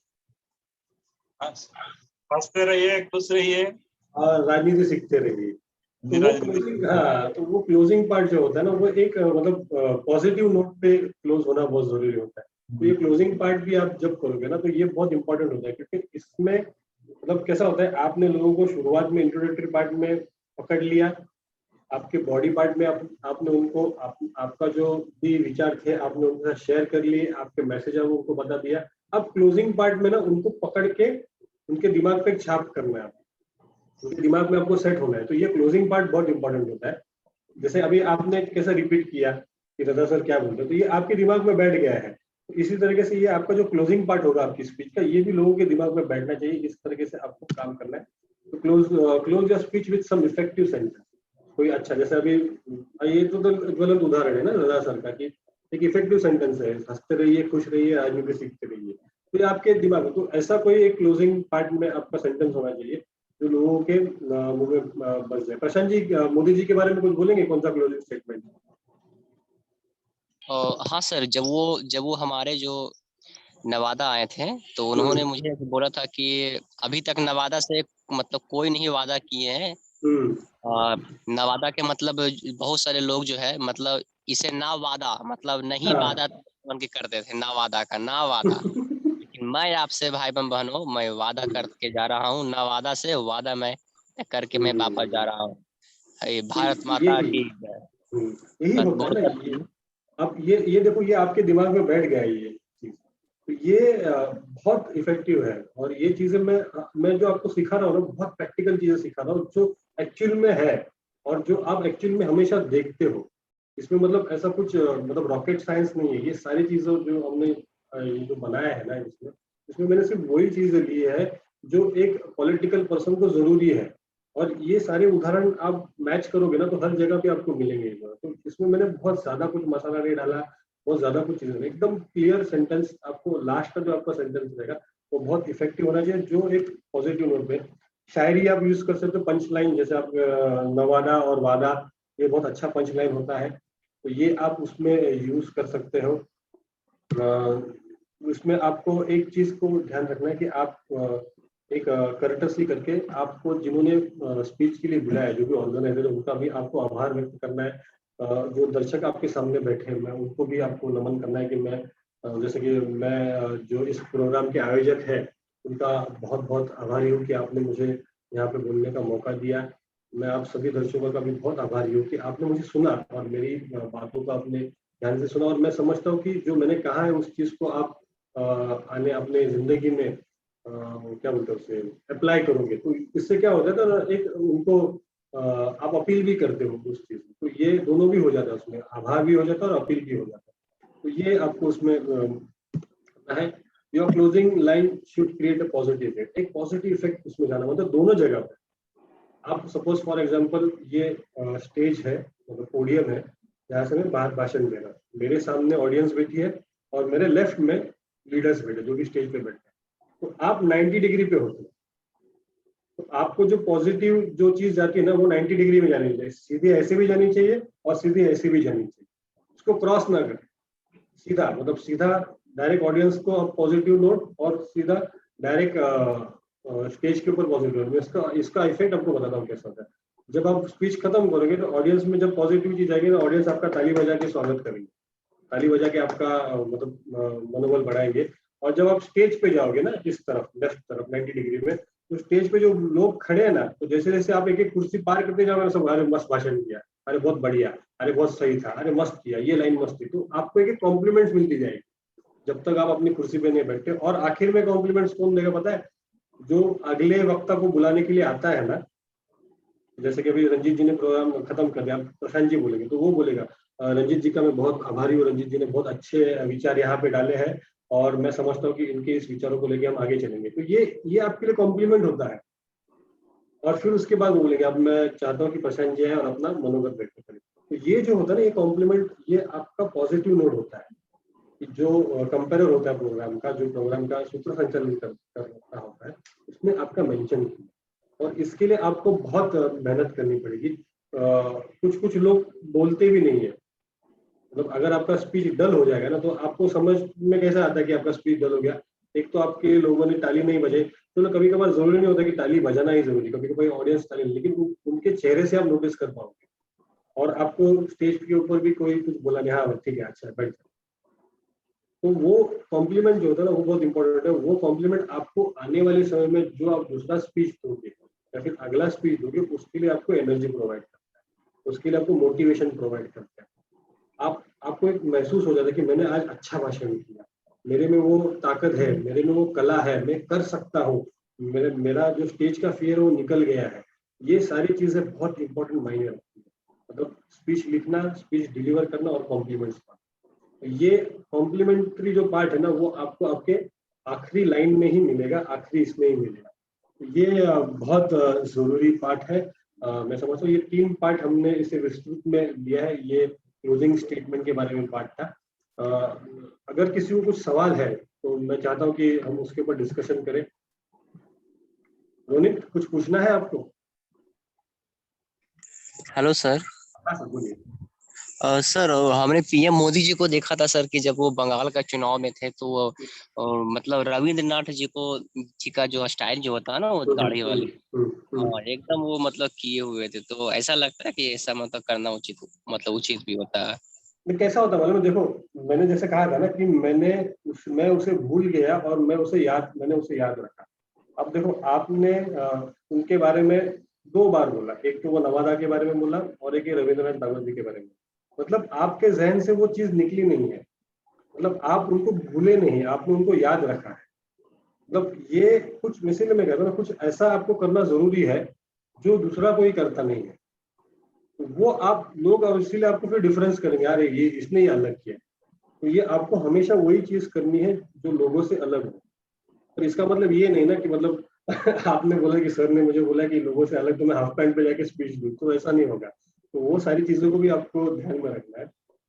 हंसते रहिए, खुश रहिए, राजनीति सीखते रहिए। तो वो क्लोजिंग, हाँ, तो वो क्लोजिंग पार्ट जो होता है ना, वो एक मतलब पॉजिटिव नोट पे क्लोज होना बहुत जरूरी होता है। तो ये क्लोजिंग पार्ट भी आप जब करोगे ना तो ये बहुत इंपॉर्टेंट होता है, क्योंकि इसमें मतलब कैसा होता है, आपने लोगों को शुरुआत में इंट्रोडक्टरी पार्ट में पकड़ लिया, आपके बॉडी पार्ट में आपने उनको आपका जो भी विचार थे आपने उनके साथ शेयर कर लिए, आपके मैसेज है वो उनको बता दिया। अब क्लोजिंग पार्ट में ना उनको पकड़ के उनके दिमाग पे एक छाप करना है, उनके दिमाग में आपको सेट होना है। तो ये क्लोजिंग पार्ट बहुत इंपॉर्टेंट होता है। जैसे अभी आपने कैसे रिपीट किया कि दादा सर क्या बोलते हैं, तो ये आपके दिमाग में बैठ गया है। तो इसी तरीके से ये आपका जो क्लोजिंग पार्ट होगा आपकी स्पीच का, ये भी लोगों के दिमाग में बैठना चाहिए, इस तरीके से आपको काम करना है। तो close your speech with some effective sentence, कोई अच्छा, जैसे अभी ये तो ज्वलंत उदाहरण है ना दादा सर का, कि एक इफेक्टिव सेंटेंस है, हंसते रहिए, खुश रहिए, राजनीति सीखते रहिए। तो ये आपके दिमाग में, तो ऐसा कोई एक क्लोजिंग पार्ट में आपका सेंटेंस होना चाहिए जो लोगों के मुंह में बस जाए। प्रशांत जी, मोदी जी के बारे में कुछ बोलेंगे, कौन सा क्लोजिंग स्टेटमेंट? हाँ सर, जब वो हमारे जो नवादा आए थे तो उन्होंने मुझे बोला था कि अभी तक नवादा से मतलब कोई नहीं वादा किए हैं। नवादा के मतलब बहुत सारे लोग जो है मतलब इसे ना वादा मतलब नहीं वादा बन के करते थे, ना वादा का ना वादा। लेकिन मैं आपसे भाई बहनों, मैं वादा करके जा रहा हूँ, ना वादा से वादा मैं करके मैं वापस जा रहा हूँ। भारत माता की जय। यही बस होता है बोलकर ना। अब ये देखो, ये आपके दिमाग में बैठ गया है ये चीज, तो ये बहुत इफेक्टिव है। और ये चीजें मैं जो आपको सिखा रहा हूँ ना, बहुत प्रैक्टिकल चीजें सिखा रहा हूँ जो एक्चुअल में है और जो आप एक्चुअल में हमेशा देखते हो। इसमें मतलब ऐसा कुछ मतलब रॉकेट साइंस नहीं है। ये सारी चीजें जो हमने ये जो बनाया है ना, इसमें इसमें मैंने सिर्फ वही चीजें ली है जो एक पॉलिटिकल पर्सन को जरूरी है। और ये सारे उदाहरण आप मैच करोगे ना तो हर जगह पे आपको मिलेंगे। तो इसमें मैंने बहुत ज्यादा कुछ मसाला नहीं डाला, बहुत ज्यादा कुछ चीजें, एकदम क्लियर सेंटेंस। आपको लास्ट का जो आपका सेंटेंस रहेगा वो बहुत इफेक्टिव होना चाहिए, जो एक पॉजिटिव नोट पे। शायरी आप यूज कर सकते हो, पंच लाइन, जैसे आप नवादा और वादा, ये बहुत अच्छा पंच लाइन होता है, तो ये आप उसमें यूज कर सकते हो। उसमें आपको एक चीज को ध्यान रखना है कि आप एक कर्टसी करके आपको जिन्होंने स्पीच के लिए बुलाया, जो भी ऑर्गेनाइजर है, उनका भी आपको आभार व्यक्त करना है। जो दर्शक आपके सामने बैठे हैं, मैं उनको भी आपको नमन करना है कि मैं जैसे कि मैं जो इस प्रोग्राम के आयोजक है उनका बहुत बहुत आभारी हूँ कि आपने मुझे यहाँ पे बोलने का मौका दिया। मैं आप सभी दर्शकों का भी बहुत आभारी हूँ कि आपने मुझे सुना और मेरी बातों को आपने ध्यान से सुना। और मैं समझता हूँ कि जो मैंने कहा है उस चीज को आप आने अपने जिंदगी में क्या बोलते हैं उसे अप्लाई करोगे, तो इससे क्या हो जाता है ना, एक उनको आप अपील भी करते हो उस चीज में, तो ये दोनों भी हो जाता है, उसमें आभार भी हो जाता है और अपील भी हो जाता है। तो ये आपको उसमें है, your closing line should create a positive effect, एक पॉजिटिव इफेक्ट उसमें जाना, मतलब दोनों जगह पे। आप सपोज फॉर एग्जांपल ये स्टेज है, मतलब पोडियम है जहाँ से मैं बात भाषण दे रहा हूँ, मेरे सामने ऑडियंस बैठी है और मेरे लेफ्ट में लीडर्स बैठे जो कि स्टेज पे बैठे हैं, तो आप 90 डिग्री पे होते हैं, तो आपको जो पॉजिटिव जो चीज जाती है ना वो 90 डिग्री में जानी चाहिए, सीधे ऐसे भी जानी चाहिए और सीधे ऐसे भी जानी चाहिए, उसको क्रॉस ना करें, सीधा, मतलब सीधा डायरेक्ट ऑडियंस को आप पॉजिटिव नोट और सीधा डायरेक्ट स्टेज के ऊपर पॉजिटिव नोट। इसका इसका इफेक्ट आपको बताता हूँ कैसा होता है। जब आप स्पीच खत्म करोगे तो ऑडियंस में जब पॉजिटिव चीज आएगी ना, ऑडियंस आपका ताली बजा के स्वागत करेंगे, ताली बजा के आपका मतलब मनोबल बढ़ाएंगे। और जब आप स्टेज पे जाओगे ना इस तरफ लेफ्ट तरफ 90 डिग्री में, तो स्टेज पे जो लोग खड़े हैं ना, तो जैसे जैसे आप एक एक कुर्सी पार करते जाओगे सब, अरे मस्त भाषण किया, अरे बहुत बढ़िया, अरे बहुत सही था, अरे मस्त किया, ये लाइन मस्त थी, तो आपको एक एक कॉम्प्लीमेंट्स मिलती जाएगी जब तक आप अपनी कुर्सी पे नहीं बैठे। और आखिर में कॉम्प्लीमेंट्स कौन देगा पता है? जो अगले वक्ता को बुलाने के लिए आता है ना, जैसे कि अभी रंजीत जी ने प्रोग्राम खत्म कर दिया, प्रशांत जी बोलेंगे तो वो बोलेगा रंजीत जी का मैं बहुत आभारी हूँ, रंजीत जी ने बहुत अच्छे विचार यहाँ पे डाले हैं और मैं समझता हूँ कि इनके इस विचारों को लेके हम आगे चलेंगे, तो ये आपके लिए कॉम्प्लीमेंट होता है। और फिर उसके बाद वो बोलेंगे अब मैं चाहता हूँ कि प्रशांत जी आए और अपना मनोगत व्यक्त करें। तो ये जो होता है ना, ये कॉम्प्लीमेंट, ये आपका पॉजिटिव नोट होता है कि जो कंपेरर होता है प्रोग्राम का, जो प्रोग्राम का सूत्र संचालन कर रहा होता है, उसने आपका मेंशन किया, और इसके लिए आपको बहुत मेहनत करनी पड़ेगी। कुछ कुछ लोग बोलते भी नहीं है, मतलब अगर आपका स्पीच डल हो जाएगा ना, तो आपको समझ में कैसा आता है कि आपका स्पीच डल हो गया? एक तो आपके लोगों ने ताली नहीं बजाई, तो कभी कभार जरूरी नहीं होता कि ताली बजाना ही जरूरी, कभी कभी ऑडियंस ताली, लेकिन उनके चेहरे से आप नोटिस कर पाओगे। और आपको स्टेज के ऊपर भी कोई कुछ बोला नहीं, हाँ ठीक है अच्छा बैठ, तो वो कॉम्प्लीमेंट जो होता है ना वो बहुत इंपॉर्टेंट है। वो कॉम्प्लीमेंट आपको आने वाले समय में जो आप दूसरा स्पीच दोगे या फिर अगला स्पीच दोगे, उसके लिए आपको एनर्जी प्रोवाइड करता है, उसके लिए आपको मोटिवेशन प्रोवाइड करता है। आपको एक महसूस हो जाता है कि मैंने आज अच्छा भाषण किया, मेरे में वो ताकत है, मेरे में वो कला है, मैं कर सकता हूँ, मेरा जो स्टेज का फियर है वो निकल गया है। ये सारी चीजें बहुत इंपॉर्टेंट मायने रखती है, मतलब स्पीच लिखना, स्पीच डिलीवर करना और कॉम्प्लीमेंट्स पाना। ये कॉम्प्लीमेंट्री जो पार्ट है ना, वो आपको आपके आखिरी लाइन में ही मिलेगा, आखिरी इसमें ही मिलेगा। ये बहुत जरूरी पार्ट है। मैं समझता हूँ ये 3 पार्ट हमने इसे विस्तृत में लिया है। ये क्लोजिंग स्टेटमेंट के बारे में पार्ट था। अगर किसी को कुछ सवाल है तो मैं चाहता हूँ कि हम उसके ऊपर डिस्कशन करें। रोनित, कुछ पूछना है आपको? Hello sir. हाँ सर बोलिए। सर हमने पीएम मोदी जी को देखा था सर कि जब वो बंगाल का चुनाव में थे, तो वो मतलब रविंद्रनाथ जी का जो स्टाइल जो होता है ना, वो दाढ़ी वाली, हाँ एकदम वो मतलब किए हुए थे, तो ऐसा लगता है कि ऐसा मतलब करना उचित, मतलब उचित भी होता है। कैसा होता है मालूम है? देखो मैंने जैसे कहा था ना कि मैं उसे भूल गया और मैंने उसे याद रखा। अब देखो आपने उनके बारे में 2 बार बोला, एक तो वो नवादा के बारे में बोला और एक रविंद्रनाथ टैगोर जी के बारे में। मतलब आपके जहन से वो चीज निकली नहीं है, मतलब आप उनको भूले नहीं, आपने उनको याद रखा है। मतलब ये कुछ मिसल में कहता हूँ, कुछ ऐसा आपको करना जरूरी है जो दूसरा कोई करता नहीं है। तो वो आप लोग, और इसीलिए आपको फिर डिफरेंस करेंगे, यार ये इसने ही अलग किया। तो ये आपको हमेशा वही चीज करनी है जो लोगों से अलग हो। और इसका मतलब ये नहीं ना कि मतलब आपने बोला कि सर ने मुझे बोला कि लोगों से अलग तो मैं हाफ पैंट पे जाके स्पीच दूं, तो ऐसा नहीं होगा। तो वो सारी चीजों को भी आपको ध्यान में रखना है।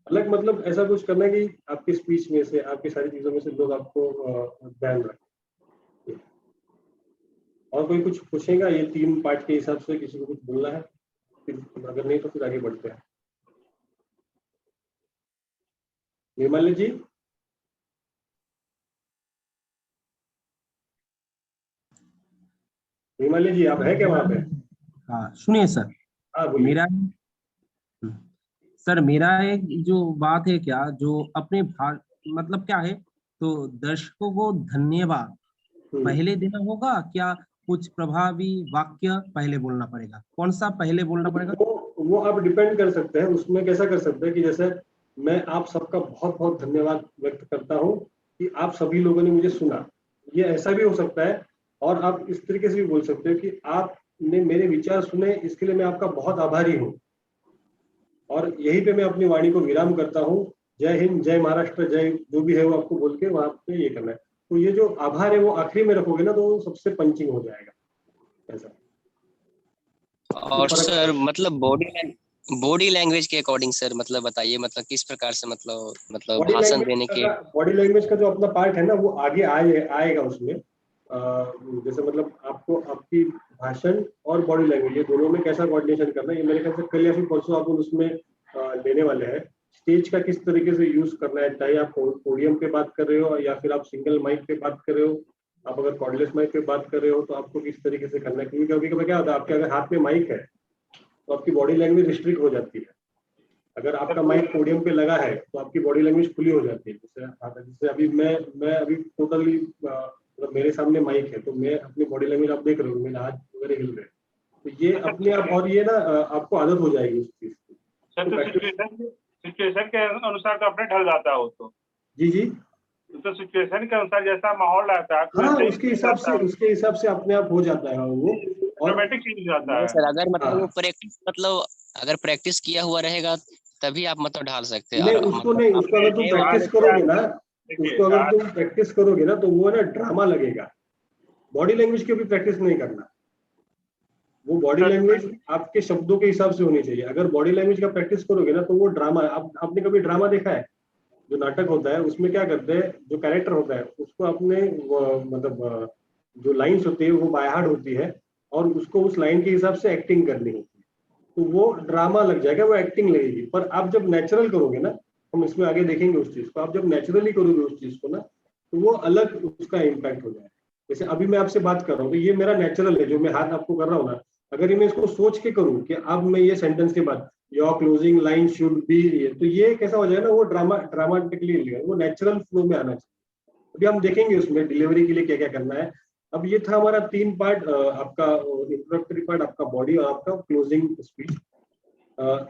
अलग मतलब ऐसा कुछ करना है कि आपकी स्पीच में से, आपकी सारी चीजों में से लोग आपको ध्यान रखें। और कोई कुछ पूछेगा ये 3 पार्ट के हिसाब से? किसी को कुछ बोलना है? फिर अगर नहीं तो फिर आगे बढ़ते हैं। निर्मल जी, निर्मल जी आप है क्या वहां पे? हाँ सुनिए सर, हाँ बोलिए। मेरा सर मेरा एक जो बात है, क्या जो अपने मतलब क्या है, तो दर्शकों को धन्यवाद पहले देना होगा क्या? कुछ प्रभावी वाक्य पहले बोलना पड़ेगा? कौन सा पहले बोलना पड़ेगा? वो आप डिपेंड कर सकते हैं उसमें। कैसा कर सकते हैं कि जैसे मैं आप सबका बहुत बहुत धन्यवाद व्यक्त करता हूँ कि आप सभी लोगों ने मुझे सुना, ये ऐसा भी हो सकता है। और आप इस तरीके से भी बोल सकते हो कि आपने मेरे विचार सुने, इसके लिए मैं आपका बहुत आभारी हूँ। और यहीं पे मैं अपनी वाणी को विराम करता हूँ। जय हिंद, जय महाराष्ट्र, जय जो भी है वो आपको बोल के वहां पे ये करना है। तो ये जो आभार है वो आखिरी में रखोगे ना तो वो सबसे पंचिंग हो जाएगा ऐसा। और सर मतलब बॉडी लैंग्वेज के अकॉर्डिंग सर मतलब बताइए, मतलब किस प्रकार से मतलब भाषण देने के। बॉडी लैंग्वेज का जो अपना पार्ट है ना वो आगे आएगा उसमें। जैसे मतलब आपको आपकी भाषण और बॉडी लैंग्वेज ये दोनों में कैसा कोऑर्डिनेशन करना है, ये मेरे ख्याल से कल या फिर परसों आप उसमें लेने वाले हैं। स्टेज का किस तरीके से यूज करना है, चाहे आप पोडियम पे बात कर रहे हो या फिर आप सिंगल माइक पे बात कर रहे हो, आप अगर कॉर्डलेस माइक पे बात कर रहे हो तो आपको किस तरीके से करना है। क्योंकि कभी कभी क्या होता है, आपके अगर हाथ में माइक है तो आपकी बॉडी लैंग्वेज रिस्ट्रिक्ट हो जाती है। अगर आपका माइक पोडियम पे लगा है तो आपकी बॉडी लैंग्वेज खुली हो जाती है। जैसे अभी मैं अभी टोटली मतलब मेरे सामने माइक है तो मैं अपनी बॉडी लैंग्वेज आप देख रहे हो, मेरे हाथ वगैरह हिल रहे हैं, तो ये अपने आप, और ये ना आपको आदत हो जाएगी उस चीज की। सिचुएशन के अनुसार तो अपने ढल जाता है वो तो। जी तो सिचुएशन के अनुसार जैसा माहौल रहता है हाँ, उसके हिसाब से अपने आप हो जाता है वो, ऑटोमेटिक चीज हो जाता है सर। अगर मतलब वो प्रैक्टिस मतलब अगर प्रैक्टिस किया हुआ रहेगा तभी आप मतलब ढाल सकते हैं। नहीं उसको नहीं, उसको अगर तुम प्रैक्टिस करोगे ना, उसको अगर तुम प्रैक्टिस करोगे ना तो वो ना ड्रामा लगेगा। बॉडी लैंग्वेज की भी प्रैक्टिस नहीं करना, वो बॉडी लैंग्वेज आपके शब्दों के हिसाब से होनी चाहिए। अगर बॉडी लैंग्वेज का प्रैक्टिस करोगे ना तो वो ड्रामा, आपने कभी ड्रामा देखा है? जो नाटक होता है उसमें क्या करते हैं, जो कैरेक्टर होता है उसको अपने मतलब जो लाइंस होती है वो बाय हार्ट होती है और उसको उस लाइन के हिसाब से एक्टिंग करनी होती है, तो वो ड्रामा लग जाएगा, वो एक्टिंग लगेगी। पर आप जब नेचुरल करोगे ना, हम इसमें आगे देखेंगे उस चीज को, आप जब नेचुरली करोगे उस चीज को ना तो वो अलग उसका इम्पैक्ट हो जाएगा। जैसे अभी मैं आपसे बात कर रहा हूँ तो ये मेरा नेचुरल है, जो मैं हाथ आपको कर रहा हूँ ना, अगर मैं इसको सोच के करूँ कि अब मैं ये सेंटेंस के बाद your closing line should be, तो ये कैसा हो जाएगा ना, वो ड्रामेटिकली, वो नेचुरल फ्लो में आना चाहिए। अभी हम देखेंगे उसमें डिलीवरी के लिए क्या क्या करना है। अब ये था हमारा 3 पार्ट, आपका इंट्रोडक्टरी पार्ट, आपका बॉडी और आपका closing speech.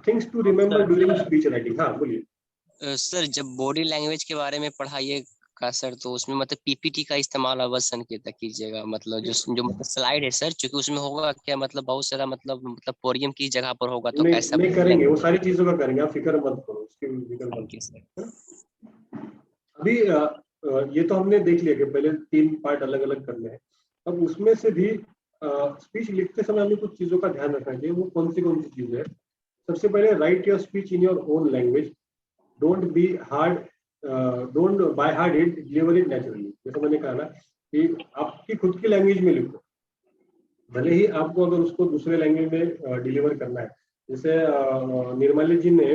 Things to remember during speech writing. हाँ बोलिए सर। जब बॉडी लैंग्वेज के बारे में पढ़ाइए का सर तो उसमें मतलब पीपीटी का इस्तेमाल अवश्य कीजिएगा। मतलब जो मतलब स्लाइड है सर, क्योंकि उसमें होगा क्या मतलब बहुत सारा मतलब पोडियम की जगह पर होगा तो कैसा नहीं करेंगे, वो सारी चीजों का करेंगे, आप फिक्र मत करो, उसकी फिक्र मत करो। अभी ये तो हमने देख लिया कि पहले 3 पार्ट अलग अलग करने हैं। अब उसमें से भी स्पीच लिखते समय हमें कुछ चीजों का ध्यान रखना चाहिए। वो कौन सी चीजें है? सबसे पहले right your speech in your own language, don't buy hard it, deliver it naturally. जैसे मैंने कहा ना कि आपकी खुद की लैंग्वेज में लिखो, भले ही आपको अगर उसको दूसरे लैंग्वेज में डिलीवर करना है। जैसे निर्मली जी ने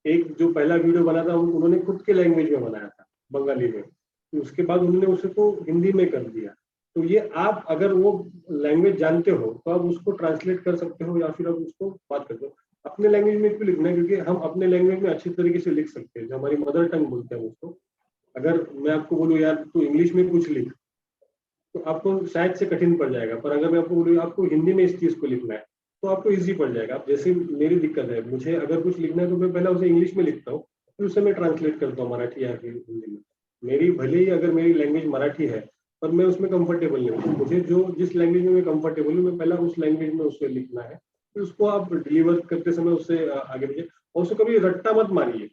एक जो पहला वीडियो बना था उन्होंने खुद के लैंग्वेज में बनाया था, बंगाली में, तो उसके बाद उन्होंने उसको हिंदी में कर दिया। तो ये आप अगर वो लैंग्वेज जानते हो तो आप उसको ट्रांसलेट कर सकते हो या फिर आप उसको बात करते हो। अपने लैंग्वेज में क्यों लिखना है? क्योंकि हम अपने लैंग्वेज में अच्छी तरीके से लिख सकते हैं, जो हमारी मदर टंग बोलते हैं उसको। अगर मैं आपको बोलूँ यार तू इंग्लिश में कुछ लिख, तो आपको शायद से कठिन पड़ जाएगा। पर अगर मैं आपको बोलूँ आपको हिंदी में इस चीज को लिखना है तो आपको इजी पड़ जाएगा। अब जैसे मेरी दिक्कत है, मुझे अगर कुछ लिखना है तो मैं पहले उसे इंग्लिश में लिखता हूँ, फिर उसे मैं ट्रांसलेट करता हूँ मराठी या फिर हिंदी में। मेरी भले ही अगर मेरी लैंग्वेज मराठी है पर मैं उसमें कंफर्टेबल नहीं हूँ, तो मुझे जो जिस लैंग्वेज में मैं कंफर्टेबल हूँ मैं पहला उस लैंग्वेज में उसे लिखना है, फिर उसको आप डिलीवर करते समय उससे आगे बढ़िए। और उसको कभी रट्टा मत मारिए,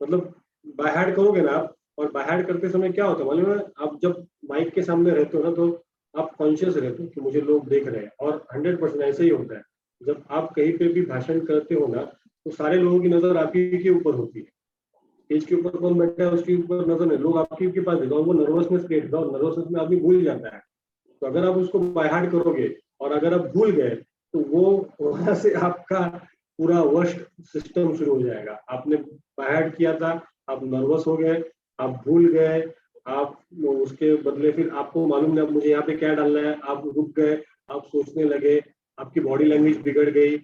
मतलब बाय हार्ट करोगे ना आप, और बाय हार्ट करते समय क्या होता है मालूम है? आप जब माइक के सामने रहते हो ना तो आप कॉन्शियस रहते हो कि मुझे लोग देख रहे हैं, और 100% ऐसे ही होता है। जब आप कहीं पे भी भाषण करते हो ना तो सारे लोगों की नजर आप ही के ऊपर होती है। स्टेज के ऊपर कौन बैठा है उसके ऊपर नजर नहीं, लोग आपके के पास देखो, वो नर्वसनेस क्रिएट होता है, और नर्वसनेस में आदमी भूल जाता है। तो अगर आप उसको बाय हार्ट करोगे और अगर आप भूल गए तो वो वहां से आपका पूरा वर्स्ट सिस्टम शुरू हो जाएगा। आपने बाय हार्ट किया था, आप नर्वस हो गए, आप भूल गए, आप उसके बदले फिर आपको मालूम नहीं अब मुझे यहाँ पे क्या डालना है, आप रुक गए, आप सोचने लगे, आपकी बॉडी लैंग्वेज बिगड़ गई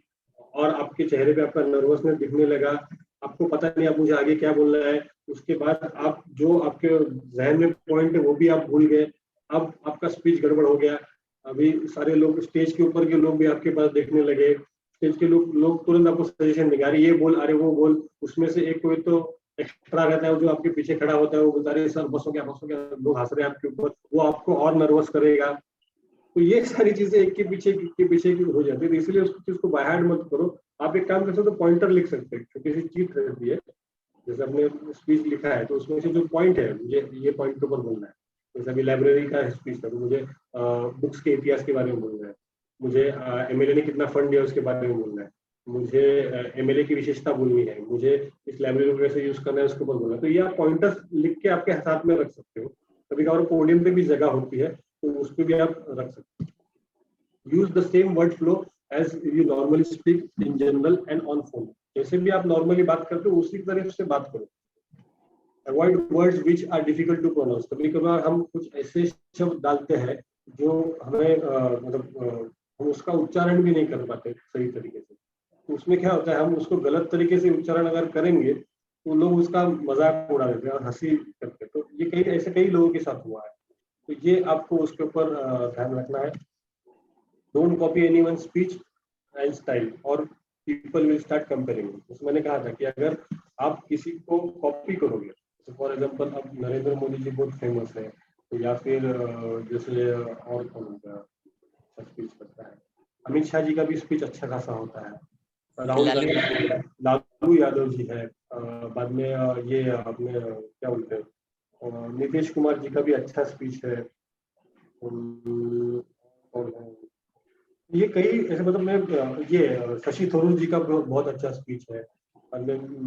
और आपके चेहरे पे आपका नर्वसनेस दिखने लगा, आपको पता नहीं अब मुझे आगे क्या बोलना है। उसके बाद आप जो आपके जहन में पॉइंट है वो भी आप भूल गए, अब आपका स्पीच गड़बड़ हो गया। अभी सारे लोग स्टेज के ऊपर के लोग भी आपके पास देखने लगे, स्टेज के लोग तुरंत आपको सजेशन देंगे, अरे ये बोल, अरे वो बोल। उसमें से एक कोई तो एक्स्ट्रा रहता है जो आपके पीछे खड़ा होता है, वो बोलता है सर बस हो गया, लोग हंस रहे हैं आपके ऊपर, वो आपको और नर्वस करेगा। तो ये सारी चीजें एक के पीछे की हो जाती है, इसलिए उस चीज को बाय हार्ट मत करो। आप एक काम कर सकते हो, पॉइंटर लिख सकते हैं, छोटी सी चीट रहती है जैसे आपने स्पीच लिखा है तो उसमें से जो पॉइंट है, मुझे ये पॉइंट के ऊपर बोलना है। जैसे अभी लाइब्रेरी का स्पीच था तो मुझे बुक्स के इतिहास के बारे में बोलना है, मुझे एमएलए ने कितना फंड दिया उसके बारे में बोलना है, मुझे एमएलए की विशेषता बोलनी है, मुझे इस लाइब्रेरी को कैसे यूज करना है उसके ऊपर बोलना है। तो ये आप पॉइंटर्स लिख के आपके साथ में रख सकते हो। कभी कभार पोडियम पे भी जगह होती है तो उस पर भी आप रख सकते हो। Use the same word flow as you normally speak in general and on phone. जैसे भी आप नॉर्मली बात करते हो उसी तरह से बात करो। Avoid words which are difficult to pronounce. कभी कभार हम कुछ ऐसे शब्द डालते हैं जो हमें हम उसका उच्चारण भी नहीं कर पाते सही तरीके से। तो उसमें क्या होता है, हम उसको गलत तरीके से उच्चारण अगर करेंगे तो लोग उसका मजाक उड़ा देते हैं और हंसी करते हैं। तो ये कई लोगों के साथ हुआ है। तो ये आपको उसके ऊपर ध्यान रखना है। Don't copy anyone speech and style और पीपल विल स्टार्ट कंपेयरिंग। जैसे मैंने कहा था कि अगर आप किसी को कॉपी करोगे, तो फॉर एग्जांपल अब नरेंद्र मोदी जी बहुत फेमस है, तो या फिर जैसे और कौन होता है अच्छा स्पीच करता है, अमित शाह जी का भी स्पीच अच्छा खासा होता है, राहुल गांधी, लालू यादव जी है, बाद में ये अपने क्या बोलते हैं नीतीश कुमार जी का भी अच्छा स्पीच है। और ये कई ऐसे मतलब मैं ये शशि थरूर जी का बहुत अच्छा स्पीच है, और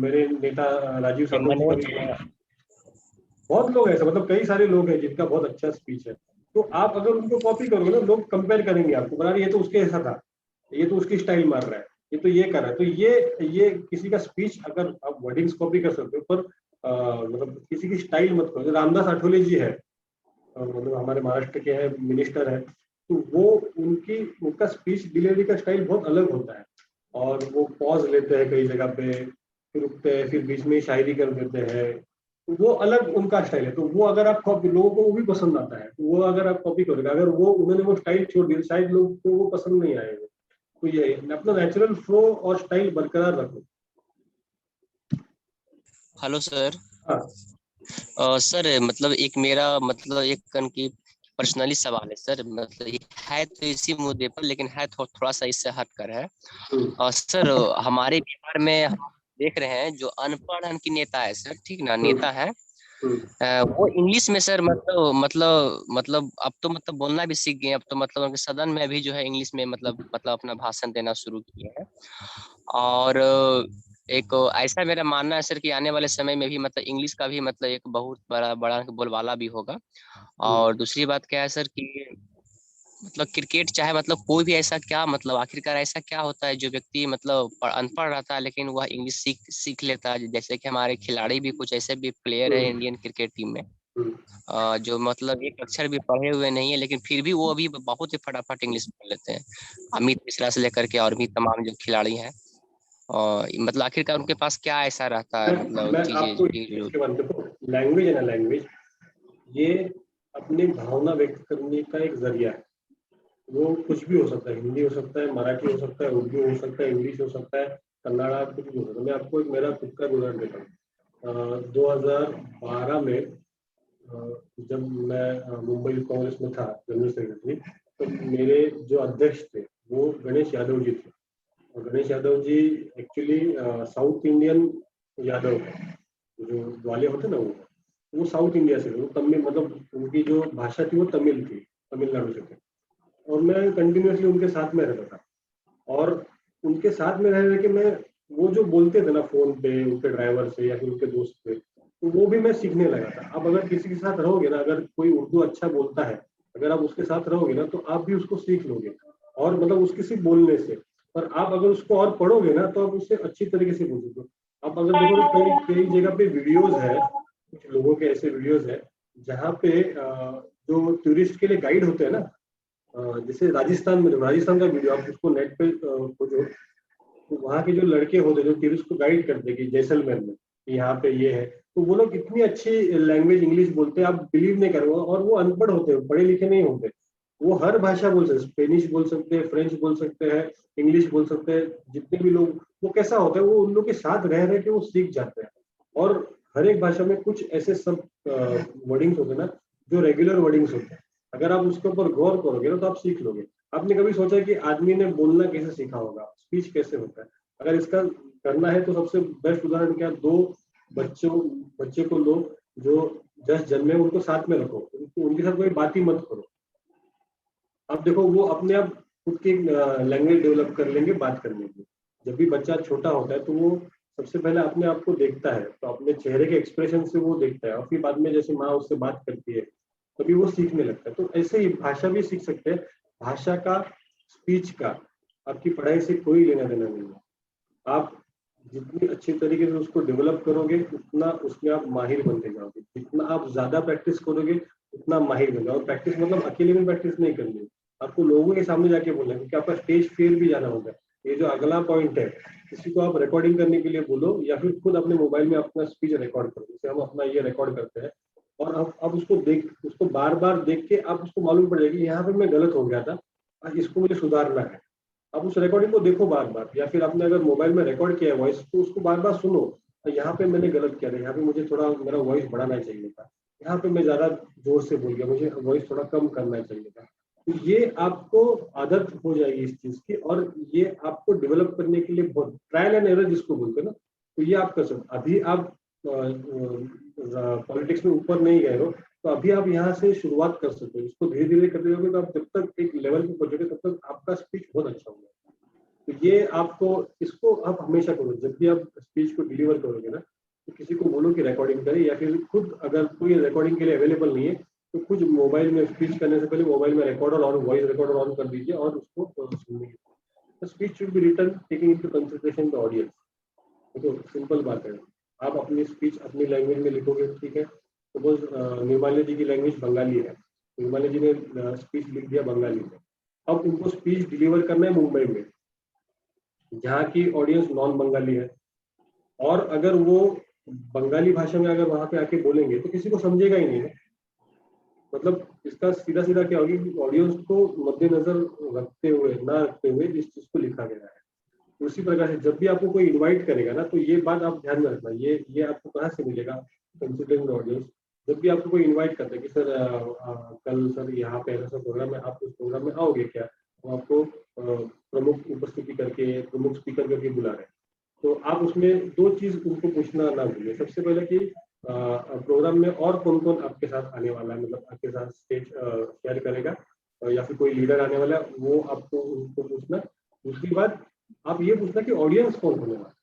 मेरे नेता राजीव सातव जी का भी बहुत लोग ऐसे मतलब कई सारे लोग हैं जिनका बहुत अच्छा स्पीच है। तो आप अगर उनको कॉपी करोगे ना, लोग कंपेयर करेंगे आपको, बना ये तो उसके ऐसा था, ये तो उसकी स्टाइल मार रहा है, ये तो ये कर रहा है। तो ये किसी का स्पीच अगर आप वर्डिंग्स कॉपी कर सकते हो, पर मतलब किसी की स्टाइल मत करो। रामदास आठवले जी है, मतलब हमारे महाराष्ट्र के हैं, मिनिस्टर है, तो वो उनका स्पीच डिलीवरी का स्टाइल बहुत अलग होता है, और वो पॉज लेते हैं कई जगह पे, फिर रुकते हैं, फिर बीच में शायरी कर देते हैं। तो वो अलग उनका स्टाइल है। तो वो अगर आप कॉपी, लोगों को वो भी पसंद आता है, तो वो अगर आप कॉपी करोगे, अगर वो उन्होंने वो स्टाइल छोड़ दिया, शायद लोग को वो पसंद नहीं आएगा। तो ये अपना नेचुरल फ्लो और स्टाइल बरकरार रखो। Hello sir. हाँ सर मतलब एक मेरा मतलब एक कन की पर्सनली सवाल है सर, मतलब ये है तो इसी मुद्दे पर, लेकिन है थोड़ा सा इससे हटकर है। सर हमारे बिहार में हम देख रहे हैं जो अनपढ़ की नेता है सर, ठीक ना, नेता है, वो इंग्लिश में सर मतलब अब तो मतलब बोलना भी सीख गए। अब तो मतलब उनके सदन में भी जो है इंग्लिश में मतलब अपना भाषण देना शुरू किए हैं। और एक ऐसा मेरा मानना है सर कि आने वाले समय में भी मतलब इंग्लिश का भी मतलब एक बहुत बड़ा बोलबाला भी होगा। और दूसरी बात क्या है सर कि मतलब क्रिकेट चाहे मतलब कोई भी ऐसा क्या मतलब आखिरकार ऐसा क्या होता है जो व्यक्ति मतलब अनपढ़ रहता है लेकिन वह इंग्लिश सीख लेता है। जैसे कि हमारे खिलाड़ी भी कुछ ऐसे भी प्लेयर है इंडियन क्रिकेट टीम में जो मतलब एक अक्षर भी पढ़े हुए नहीं है, लेकिन फिर भी वो अभी बहुत ही फटाफट इंग्लिश बोल लेते हैं। अमित मिश्रा से लेकर के और भी तमाम जो खिलाड़ी हैं, और मतलब आखिरकार उनके पास क्या ऐसा रहता है मतलब मैं चीजें आपको इसके बारे में देखो, लैंग्वेज है ना, लैंग्वेज ये अपनी भावना व्यक्त करने का एक जरिया है। वो कुछ भी हो सकता है, हिंदी हो सकता है, मराठी हो सकता है, उर्दू हो सकता है, इंग्लिश हो सकता है, कन्नड़ा, कुछ भी हो सकता है। मैं आपको एक मेरा खुद का उदाहरण देता हूँ। 2012 में जब मैं मुंबई कांग्रेस में था जनरल सेक्रेटरी, तो मेरे जो अध्यक्ष थे वो गणेश यादव जी थे। और Ganesh Yadav ji actually south Indian Yadav है, जो ग्वालियर होते ना, वो साउथ इंडिया से थे। वो तमिल, मतलब उनकी जो भाषा थी वो तमिल थी, तमिलनाडु से थे। और मैं कंटिन्यूसली उनके साथ में रहता था, और उनके साथ में रह के मैं वो जो बोलते थे ना फोन पे उनके ड्राइवर से या फिर उनके दोस्त से, तो वो भी मैं सीखने लगा था। अब अगर किसी के साथ रहोगे ना, अगर कोई उर्दू अच्छा बोलता है, अगर आप उसके साथ रहोगे ना, तो आप भी उसको सीख लोगे, और मतलब उसके सिर्फ बोलने से। पर आप अगर उसको और पढ़ोगे ना, तो आप उससे अच्छी तरीके से बोलोगे। आप अगर देखो तो कई जगह पे वीडियोज है, कुछ लोगों के ऐसे वीडियोज है जहाँ पे जो टूरिस्ट के लिए गाइड होते हैं ना, जैसे राजस्थान में, राजस्थान का वीडियो आप उसको नेट पे खोजो, तो वहाँ के जो लड़के होते हैं जो टूरिस्ट को गाइड करते हैं कि जैसलमेर में यहाँ पे ये है, तो वो लोग इतनी अच्छी लैंग्वेज इंग्लिश बोलते हैं, आप बिलीव नहीं करोगे। और वो अनपढ़ होते हैं, पढ़े लिखे नहीं होते, वो हर भाषा बोल सकते हैं, स्पेनिश बोल सकते हैं, फ्रेंच बोल सकते हैं, इंग्लिश बोल सकते हैं। जितने भी लोग, वो कैसा होता है, वो उन लोग के साथ रह के वो सीख जाते हैं। और हर एक भाषा में कुछ ऐसे सब वर्डिंग्स होते हैं ना, जो रेगुलर वर्डिंग्स होते हैं। अगर आप उसके ऊपर गौर करोगे ना, तो आप सीख लोगे। आपने कभी सोचा कि आदमी ने बोलना कैसे सीखा होगा, स्पीच कैसे होता है? अगर इसका करना है तो सबसे बेस्ट उदाहरण क्या, दो बच्चे को लो जो जस्ट जन्मे उनको साथ में रखो, उनके साथ कोई बात ही मत करो। अब देखो वो अपने आप खुद की लैंग्वेज डेवलप कर लेंगे बात करने की। जब भी बच्चा छोटा होता है तो वो सबसे पहले अपने आप को देखता है, तो अपने चेहरे के एक्सप्रेशन से वो देखता है, और फिर बाद में जैसे माँ उससे बात करती है तभी वो सीखने लगता है। तो ऐसे ही भाषा भी सीख सकते हैं। भाषा का, स्पीच का आपकी पढ़ाई से कोई लेना देना नहीं है। आप जितनी अच्छी तरीके से उसको डेवलप करोगे उतना उसमें आप माहिर बनते जाओगे। जितना आप ज्यादा प्रैक्टिस करोगे उतना माहिर बन जाओगे। और प्रैक्टिस मतलब अकेले में प्रैक्टिस नहीं करनी है, आपको लोगों के सामने जाके बोलना है, क्योंकि आपका स्टेज फेयर भी जाना होगा। ये जो अगला पॉइंट है, किसी को आप रिकॉर्डिंग करने के लिए बोलो या फिर खुद अपने मोबाइल में अपना स्पीच रिकॉर्ड करो। जैसे हम अपना ये रिकॉर्ड करते हैं और अब उसको बार बार देख के आप उसको मालूम पड़ जाएगी यहाँ पे मैं गलत हो गया था, इसको मुझे सुधारना है। आप उस रिकॉर्डिंग को देखो बार बार, या फिर आपने अगर मोबाइल में रिकॉर्ड किया है वॉइस तो उसको बार बार सुनो, यहाँ पे मैंने गलत किया था, यहाँ पे मुझे थोड़ा मेरा वॉइस बढ़ाना चाहिए था, यहाँ पे मैं ज्यादा जोर से बोल गया, मुझे वॉइस थोड़ा कम करना चाहिए था। तो ये आपको आदत हो जाएगी इस चीज की, और ये आपको डेवलप करने के लिए बहुत ट्रायल एंड एरर जिसको बोलते हैं ना, तो ये आप कर सकते। अभी आप पॉलिटिक्स में ऊपर नहीं गए हो तो अभी आप यहाँ से शुरुआत कर सकते हो। इसको धीरे धीरे करते रहोगे तो आप जब तक एक लेवल पे पहुंचोगे तब तक आपका स्पीच बहुत अच्छा होगा। तो ये आपको, इसको आप हमेशा करो। जब भी आप स्पीच को डिलीवर करोगे ना तो किसी को बोलो कि रिकॉर्डिंग करे, या फिर खुद अगर कोई रिकॉर्डिंग के लिए अवेलेबल नहीं है तो खुद मोबाइल में स्पीच करने से पहले मोबाइल में रिकॉर्डर और वॉइस रिकॉर्डर ऑन कर दीजिए और उसको सुनिए। Speech should be written taking into consideration the audience. देखो सिंपल बात है, आप अपनी स्पीच अपनी लैंग्वेज में लिखोगे, ठीक है। सपोज निर्मला जी की लैंग्वेज बंगाली है, निर्मला जी ने स्पीच लिख दिया बंगाली में। अब उनको स्पीच डिलीवर करना है मुंबई में जहाँ की ऑडियंस नॉन बंगाली है, और अगर वो बंगाली भाषा में अगर वहां पे आके बोलेंगे तो किसी को समझेगा ही नहीं। मतलब इसका सीधा सीधा क्या होगी, ऑडियंस को मद्देनजर रखते हुए ना रखते हुए इस चीज को लिखा गया है। उसी प्रकार से जब भी आपको कोई इनवाइट करेगा ना तो ये बात आप ध्यान में रखना, ये आपको कहाँ से मिलेगा, कंसिडरिंग द ऑडियंस। जब भी आपको कोई इनवाइट करता है कि सर कल सर यहाँ पे ऐसा प्रोग्राम है, आप उस प्रोग्राम में आओगे क्या, तो आपको प्रमुख उपस्थिति करके प्रमुख स्पीकर करके बुला रहे हैं, तो आप उसमें दो चीज उनको पूछना ना भूलिए। सबसे पहले कि प्रोग्राम में और कौन कौन आपके साथ आने वाला है, मतलब आपके साथ स्टेज शेयर करेगा, या फिर कोई लीडर आने वाला है, वो आपको उनको पूछना। दूसरी बात आप ये पूछना कि ऑडियंस कौन होने वाला है।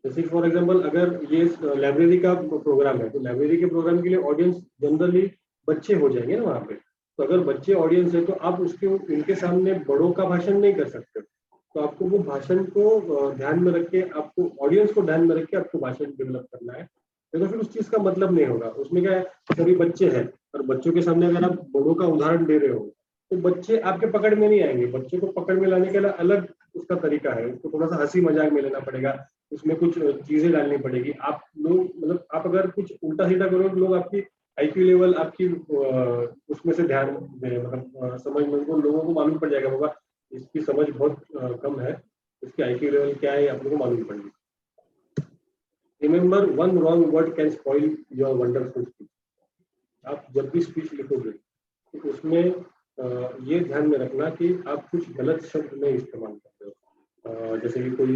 जैसे फॉर एग्जांपल अगर ये लाइब्रेरी का प्रोग्राम है तो लाइब्रेरी के प्रोग्राम के लिए ऑडियंस जनरली बच्चे हो जाएंगे ना वहाँ पे। तो अगर बच्चे ऑडियंस है तो आप उनके सामने बड़ों का भाषण नहीं कर सकते। तो आपको वो भाषण को ध्यान में रख के, आपको ऑडियंस को ध्यान में रख के आपको भाषण डेवलप करना है। तो फिर उस चीज का मतलब नहीं होगा। उसमें क्या है, सभी बच्चे हैं और बच्चों के सामने अगर आप बड़ों का उदाहरण दे रहे हो तो बच्चे आपके पकड़ में नहीं आएंगे। बच्चे को पकड़ में लाने के लिए अलग उसका तरीका है, उसको थोड़ा सा हंसी मजाक में लेना पड़ेगा, उसमें कुछ चीजें डालनी पड़ेगी। आप लोग मतलब आप अगर कुछ उल्टा सीधा करोगे तो लोग आपकी आईक्यू लेवल आपकी उसमें से ध्यान मतलब समझ में लोगों को मालूम पड़ जाएगा, होगा इसकी समझ बहुत कम है, इसकी आईक्यू लेवल क्या है आप लोगों को मालूम पड़ेगी। Remember, one wrong word can spoil your wonderful speech. आप जब भी स्पीच लिखोगे तो उसमें ये ध्यान में रखना कि आप कुछ गलत शब्द नहीं इस्तेमाल करते हो। जैसे कि कोई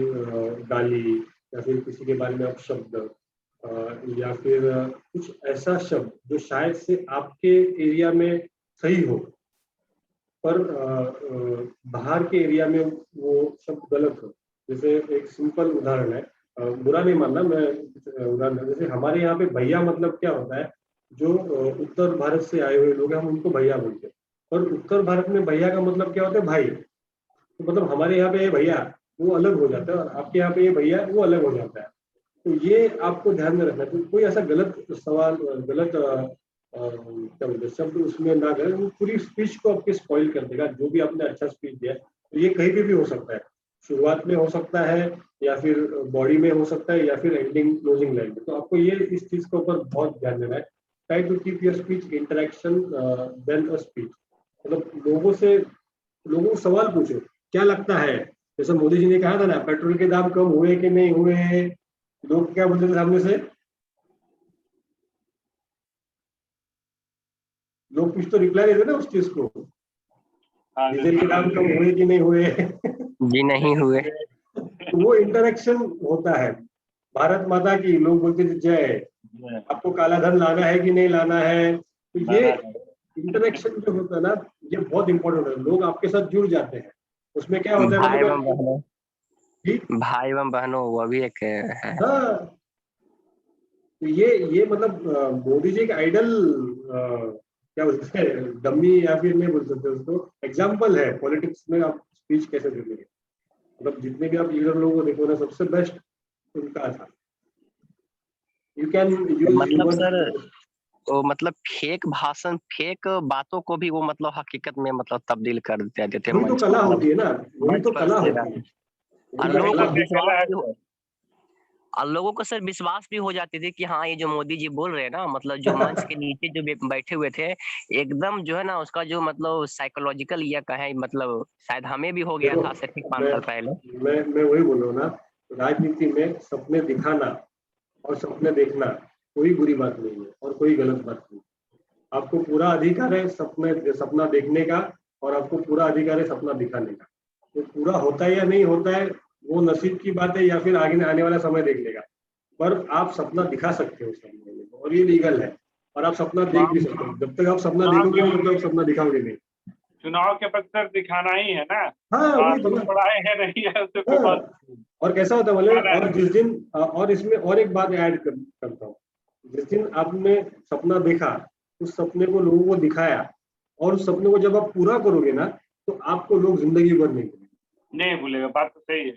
गाली या फिर किसी के बारे में अपशब्द या फिर कुछ ऐसा शब्द जो शायद से आपके एरिया में सही हो पर बाहर के एरिया में वो शब्द गलत हो। जैसे एक सिंपल उदाहरण है, बुरा नहीं मानना, मैं उदाहरण, जैसे हमारे यहाँ पे भैया मतलब क्या होता है, जो उत्तर भारत से आए हुए लोग हैं हम उनको भैया बोलते हैं, और उत्तर भारत में भैया का मतलब क्या होता है, भाई। तो मतलब हमारे यहाँ पे भैया वो अलग हो जाता है और आपके यहाँ पे ये भैया वो अलग हो जाता है। तो ये आपको ध्यान में रखना है। तो कोई ऐसा गलत सवाल, गलत क्या बोलते हैं शब्द उसमें ना करें, वो पूरी स्पीच को आपके स्पॉइल कर देगा। जो भी आपने अच्छा स्पीच दिया है तो ये कहीं पे भी हो सकता है, शुरुआत में हो सकता है या फिर बॉडी में हो सकता है या फिर एंडिंग क्लोजिंग लाइन में। तो आपको ये इस चीज के ऊपर बहुत ध्यान देना है। Try to keep your speech interaction than a speech. मतलब लोगों को सवाल पूछो, क्या लगता है, जैसे मोदी जी ने कहा था ना, पेट्रोल के दाम कम हुए कि नहीं हुए, लोग क्या बोलते थे सामने से, लोग कुछ तो रिप्लाई देते ना उस चीज को, डीजल के दाम कम हुए कि नहीं हुए जी नहीं हुए। वो इंटरेक्शन होता है। भारत माता की, लोग बोलते थे जय, आपको काला धन लाना है कि नहीं लाना है। तो ये इंटरेक्शन जो होता है ना, ये बहुत इंपॉर्टेंट है, लोग आपके साथ जुड़ जाते हैं। उसमें क्या होता है भाई एवं बहनों, ठीक, भाई एवं बहनों वो भी एक है। हाँ, तो ये मतलब मोदी जी का आइडल, क्या बोलते हैं, डम्मी या फिर नहीं बोल सकते उसको, एग्जाम्पल है पॉलिटिक्स में आप स्पीच कैसे देते हैं। मतलब जितने भी आप लीडर लोगों को देखो ना, सबसे बेस्ट उनका था। यू कैन यूज मतलब ह्यूमन। सर वो मतलब फेक भाषण, फेक बातों को भी वो मतलब हकीकत में मतलब तब्दील कर देते थे वही तो मंच, कला मतलब होती है ना, वही मंच तो पर कला से। होती है, और वही तो लोगों कला को तो होती कला विश्वास है भी सर। और लोगों को सर विश्वास भी हो जाती थी कि हाँ ये जो मोदी जी बोल रहे हैं ना, मतलब जो मंच के नीचे जो बैठे हुए थे, एकदम जो है ना उसका जो मतलब साइकोलॉजिकल ये कहे, मतलब शायद हमें भी हो गया देखो, था से ठीक 5 मैं साल पहले। मैं वही बोल रहा हूँ ना, राजनीति में सपने दिखाना और सपने देखना कोई बुरी बात नहीं है और कोई गलत बात नहीं। आपको पूरा अधिकार है सपना देखने का, और आपको पूरा अधिकार है सपना दिखाने का। तो पूरा होता है या नहीं होता है, वो नसीब की बात है, या फिर आगे आने वाला समय देख लेगा। पर आप सपना दिखा सकते हो सामने वाले को, और ये लीगल है, और आप सपना देख भी सकते हो। जब तक आप सपना देखोगे नहीं, तब तक आप सपना दिखाओगे नहीं। चुनाव के वक्त सर दिखाना ही है ना। हाँ, वही तो लोग ना। पढ़ाए हैं नहीं है उससे कोई बात हाँ, और कैसा होता है बोले, नहीं और है। जिस दिन और इसमें और एक बात ऐड करता हूँ, जिस दिन आपने सपना देखा, उस सपने को लोगों को दिखाया, और उस सपने को जब आप पूरा करोगे ना, तो आपको लोग जिंदगी भर नहीं भूलेंगे। नहीं भूलेगा, बात तो सही है।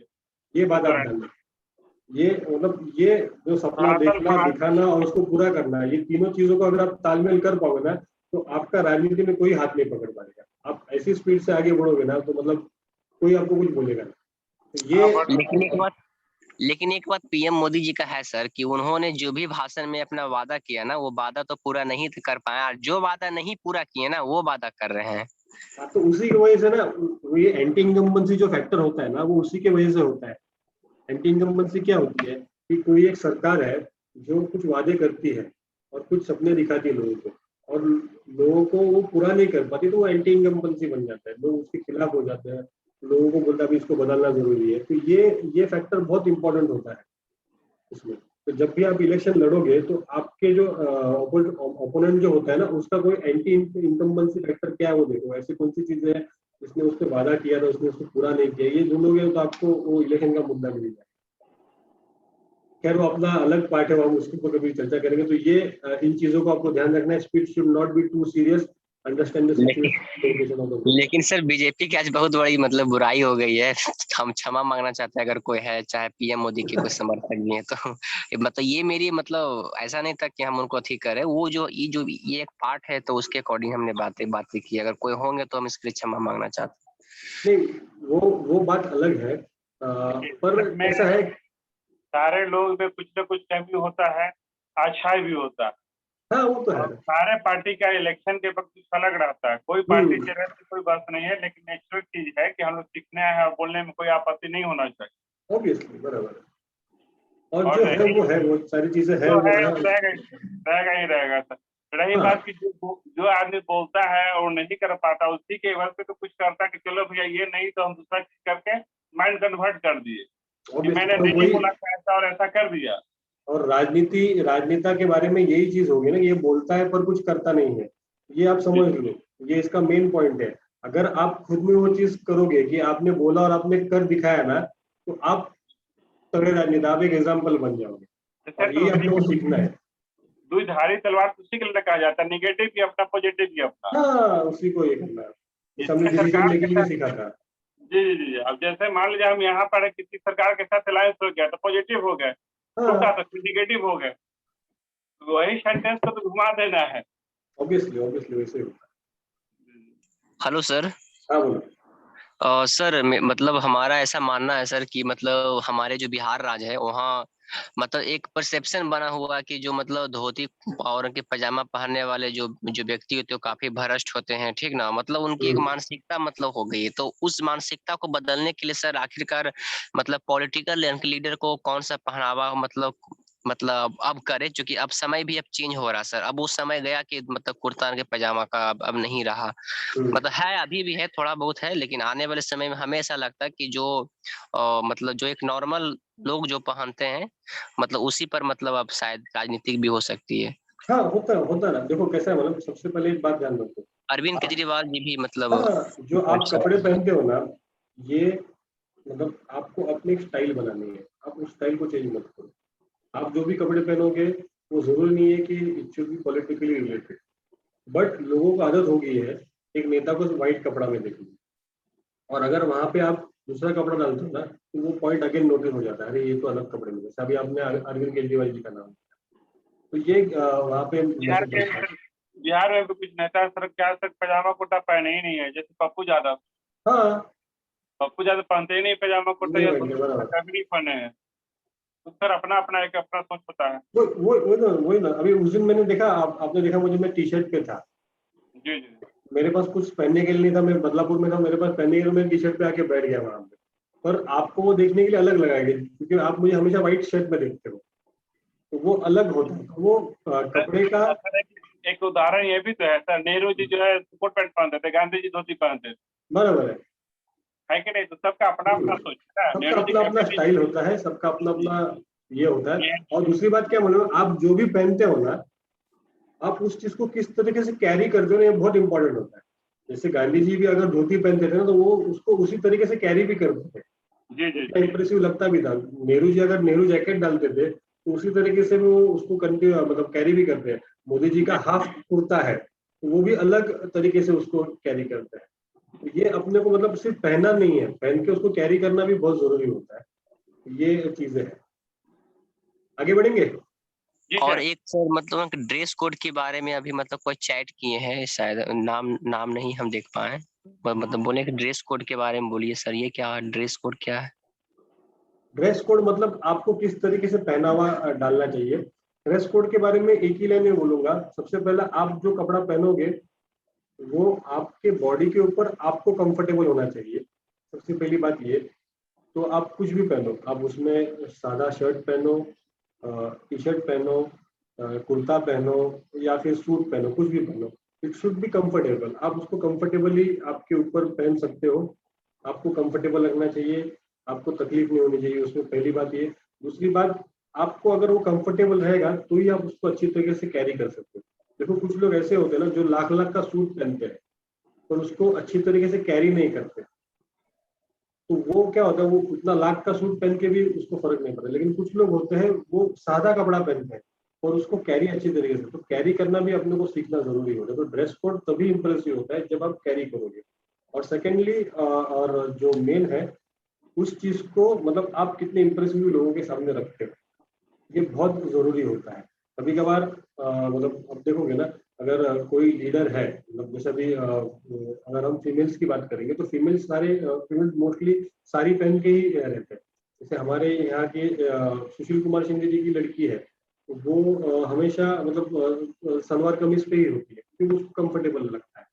ये बात तो आप ध्यान रखें। ये मतलब ये जो सपना धरातल देखना, पर दिखाना और उसको पूरा करना, ये तीनों चीजों को अगर आप तालमेल कर पाओगे ना, तो आपका राजनीति में कोई हाथ नहीं पकड़ पाएगा। आप ऐसी स्पीड से आगे बढ़ोगे ना, तो मतलब कोई आपको कुछ बोलेगा नहीं। तो ये लेकिन एक बात पीएम मोदी जी का है सर कि उन्होंने जो भी भाषण में अपना वादा किया ना, वो वादा तो पूरा नहीं कर पाया, और जो वादा नहीं पूरा किए ना वो वादा कर रहे हैं। तो उसी की वजह से ना, वो ये एंटी इनकम्बेंसी जो फैक्टर होता है ना, वो उसी के वजह से होता है। एंटी इनकम्बेंसी क्या होती है कि कोई एक सरकार है जो कुछ वादे करती है और कुछ सपने दिखाती है लोगों को, और लोगों को वो पूरा नहीं कर पाती, तो वो एंटी इनकम्बेंसी बन जाता है, लोग उसके खिलाफ हो जाते हैं, लोगों को बोलता है कि इसको बदलना जरूरी है। तो ये फैक्टर बहुत इंपॉर्टेंट होता है इसमें। तो जब भी आप इलेक्शन लड़ोगे, तो आपके जो ओपोनेंट जो होता है ना, उसका कोई एंटी इनकम्बेंसी फैक्टर क्या है वो देखो, ऐसी कौन सी चीज है जिसने उससे वादा किया था, उसने उसको पूरा नहीं किया, ये ढूंढोगे तो आपको वो इलेक्शन का मुद्दा मिल जाएगा। खैर, वो अपना अलग पार्ट है, हम उसके ऊपर कभी चर्चा करेंगे। तो ये इन चीजों को आपको ध्यान रखना है, speech should not be too serious, understand the situation of the. लेकिन सर बीजेपी की आज बहुत बड़ी मतलब बुराई हो गई है। हम क्षमा मांगना चाहते हैं अगर कोई है, चाहे पीएम मोदी के कोई समर्थक भी है तो मतलब ये मेरी मतलब ऐसा नहीं था कि हम उनको ठीक करें, वो जो ये एक पार्ट है, तो उसके अकॉर्डिंग हमने बातें की। अगर कोई होंगे तो हम इसके लिए क्षमा मांगना चाहते नहीं, वो बात अलग है, पर में ऐसा है। सारे लोग में कुछ ना कुछ कमी होता है, अच्छा भी होता है। हाँ, वो तो है। और सारे पार्टी का इलेक्शन के वक्त कुछ अलग रहता है। कोई पार्टी चले तो कोई बात नहीं है, लेकिन नेचुरल चीज है कि हम लोग सीखने आए हैं और बोलने में कोई आपत्ति नहीं होना चाहिए। ऑब्वियसली, बराबर है। और और जो रही है वो सारी चीजें है, जो वो है है। रहेगा ही रहेगा सर। रही हाँ, बात की जो आदमी बोलता है और नहीं कर पाता, उसी के वजह से तो कुछ करता है कि चलो भैया ये नहीं तो हम दूसरा चीज करके माइंड कन्वर्ट कर दिए कि ऑब्वियसली। मैंने और नहीं वही, बोला था ऐसा और ऐसा कर दिया। और राजनीता के बारे में यही चीज होगी ना, ये बोलता है पर कुछ करता नहीं है। ये आप समझ लो, ये इसका मेन पॉइंट है। अगर आप खुद में वो चीज करोगे कि आपने बोला और आपने कर दिखाया ना, तो आप तगड़े राजनेता, आप एक एग्जाम्पल बन जाओगे। जैसे और तो यही आपको सीखना है। दुधारी तलवार तो उसी के लिए कहा जाता है, निगेटिव भी अपना, पॉजिटिव भी अपना। हाँ, उसी को ये करना है, जैसे हमने जिसने डिसीजन सरकार के मेकिंग में साथ, सीखा था। जी जी जी, अब जैसे मान लीजिए हम यहाँ पर किसी सरकार के साथ अलायंस हो गया तो पॉजिटिव हो गए, टूटा हाँ, तो निगेटिव हो गए। वही सेंटेंस को तो घुमा देना है। ऑब्वियसली वैसे ही होता हेलो सर। है। हाँ, बोलो। सर मतलब हमारा ऐसा मानना है सर कि मतलब हमारे जो बिहार राज्य है वहाँ मतलब एक परसेप्शन बना हुआ है कि जो मतलब धोती और उनके पजामा पहनने वाले जो जो व्यक्ति होते हैं वो काफी भ्रष्ट होते हैं, ठीक ना, मतलब उनकी एक मानसिकता मतलब हो गई है। तो उस मानसिकता को बदलने के लिए सर आखिरकार मतलब पॉलिटिकल लीडर को कौन सा पहनावा मतलब मतलब अब करे, क्योंकि अब समय भी अब चेंज हो रहा सर। अब वो समय गया कि मतलब कुर्ता के पजामा का अब नहीं रहा। मतलब है, अभी भी है, थोड़ा बहुत है, लेकिन आने वाले समय में हमें ऐसा लगता है कि जो मतलब जो एक नॉर्मल लोग जो पहनते हैं, मतलब उसी पर मतलब अब शायद राजनीतिक भी हो सकती है। हाँ होता है ना। देखो कैसा है, मतलब सबसे पहले एक बात ध्यान रखो, अरविंद केजरीवाल जी भी मतलब हाँ, जो आप कपड़े पहनते हो ना, ये मतलब आपको अपनी एक स्टाइल बनानी है, आप उस स्टाइल को चेंज मत करो। आप जो भी कपड़े पहनोगे वो जरूरी नहीं है कि it should be politically related, but लोगों को आदत हो गई है एक नेता को व्हाइट कपड़ा में देखने, और अगर वहां पे आप दूसरा कपड़ा डालते हो ना तो वो पॉइंट अगेन नोटिस हो जाता है, अरे ये तो अलग कपड़े में, जैसे अभी आपने अरविंद केजरीवाल जी का नाम, तो ये वहां पे बिहार में भी कुछ नेता सर क्या सर पजामा कुर्ता पहने ही नहीं है, जैसे पप्पू यादव। हाँ, पप्पू यादव पहनते ही नहीं पजामा कुर्ता, या तो बराबर। भी नहीं पहने हैं। तो सर अपना अपना एक अपना सोच होता है। वही ना, अभी उस दिन मैंने देखा, आपने देखा मुझे, मैं टी शर्ट पे था, जी जी। मेरे पास कुछ पहनने के लिए नहीं था, मैं बदलापुर में था, मेरे पास पहनने के लिए मैं टी शर्ट पे आके बैठ गया वहां पे, पर आपको वो देखने के लिए अलग लगाएंगे क्योंकि आप मुझे हमेशा व्हाइट शर्ट में देखते हो, तो वो अलग होता है। तो वो कपड़े का एक उदाहरण ये भी तो है सर, नेहरू जी जो है कोट पैंट पहनते थे, गांधी जी धोती पहनते थे, बराबर है कि नहीं? तो सबका अपना अपना सोच है। सबका नेहरू जी अपना अपना स्टाइल होता है, सबका अपना अपना ये होता है। और दूसरी बात क्या बोलो, आप जो भी पहनते हो ना, आप उस चीज को किस तरीके से कैरी करते हो ना, ये बहुत इंपॉर्टेंट होता है। जैसे गांधी जी भी अगर धोती पहनते थे ना, तो वो उसको उसी तरीके से कैरी भी करते थे, जी जी। इतना इंप्रेसिव लगता भी था। नेहरू जी अगर नेहरू जैकेट डालते थे तो उसी तरीके से वो उसको कंटिन्यू मतलब कैरी भी करते हैं। मोदी जी का हाफ कुर्ता है तो वो भी अलग तरीके से उसको कैरी करते हैं। तो ये अपने को मतलब सिर्फ पहनना नहीं है, पहन के उसको कैरी करना भी बहुत जरूरी होता है। ये चीजें हैं। आगे बढ़ेंगे। और एक सर मतलब ड्रेस कोड के बारे में अभी मतलब कोई चैट किए हैं, शायद नाम नहीं हम देख पाए, मतलब बोले कि ड्रेस कोड के बारे में बोलिए सर, ये क्या ड्रेस कोड क्या है? ड्रेस कोड मतलब आपको किस तरीके से पहनावा डालना चाहिए। ड्रेस कोड के बारे में एक ही लाइन में बोलूंगा। सबसे पहला, आप जो कपड़ा पहनोगे वो आपके बॉडी के ऊपर आपको कंफर्टेबल होना चाहिए, सबसे पहली बात ये। तो आप कुछ भी पहनो, आप उसमें सादा शर्ट पहनो, टी शर्ट पहनो, कुर्ता पहनो या फिर सूट पहनो, कुछ भी पहनो, इट शुड बी कंफर्टेबल। आप उसको कंफर्टेबली आपके ऊपर पहन सकते हो, आपको कंफर्टेबल लगना चाहिए, आपको तकलीफ नहीं होनी चाहिए उसमें, पहली बात ये। दूसरी बात, आपको अगर वो कंफर्टेबल रहेगा तो ही आप उसको अच्छी तरीके से कैरी कर सकते हो। देखो कुछ लोग ऐसे होते हैं ना जो लाख लाख का सूट पहनते हैं और उसको अच्छी तरीके से कैरी नहीं करते, तो वो क्या होता है, वो उतना लाख का सूट पहन के भी उसको फर्क नहीं पड़ता। लेकिन कुछ लोग होते हैं वो सादा कपड़ा पहनते हैं और उसको कैरी अच्छी तरीके से, तो कैरी करना भी अपने को सीखना जरूरी होता है। तो ड्रेस कोड तभी इंप्रेसिव होता है जब आप कैरी करोगे। और सेकेंडली और जो मेन है, उस चीज को मतलब आप कितने इंप्रेसिव लोगों के सामने रखते हो, ये बहुत जरूरी होता है। कभी कभार मतलब अब देखोगे ना, अगर कोई लीडर है, मतलब जैसे अभी अगर हम फीमेल्स की बात करेंगे तो फीमेल्स मोस्टली साड़ी पहन के ही रहते हैं। जैसे हमारे यहाँ के सुशील कुमार शिंदे जी की लड़की है, तो वो हमेशा मतलब सलवार कमीज पे ही होती है क्योंकि उसको कंफर्टेबल लगता है।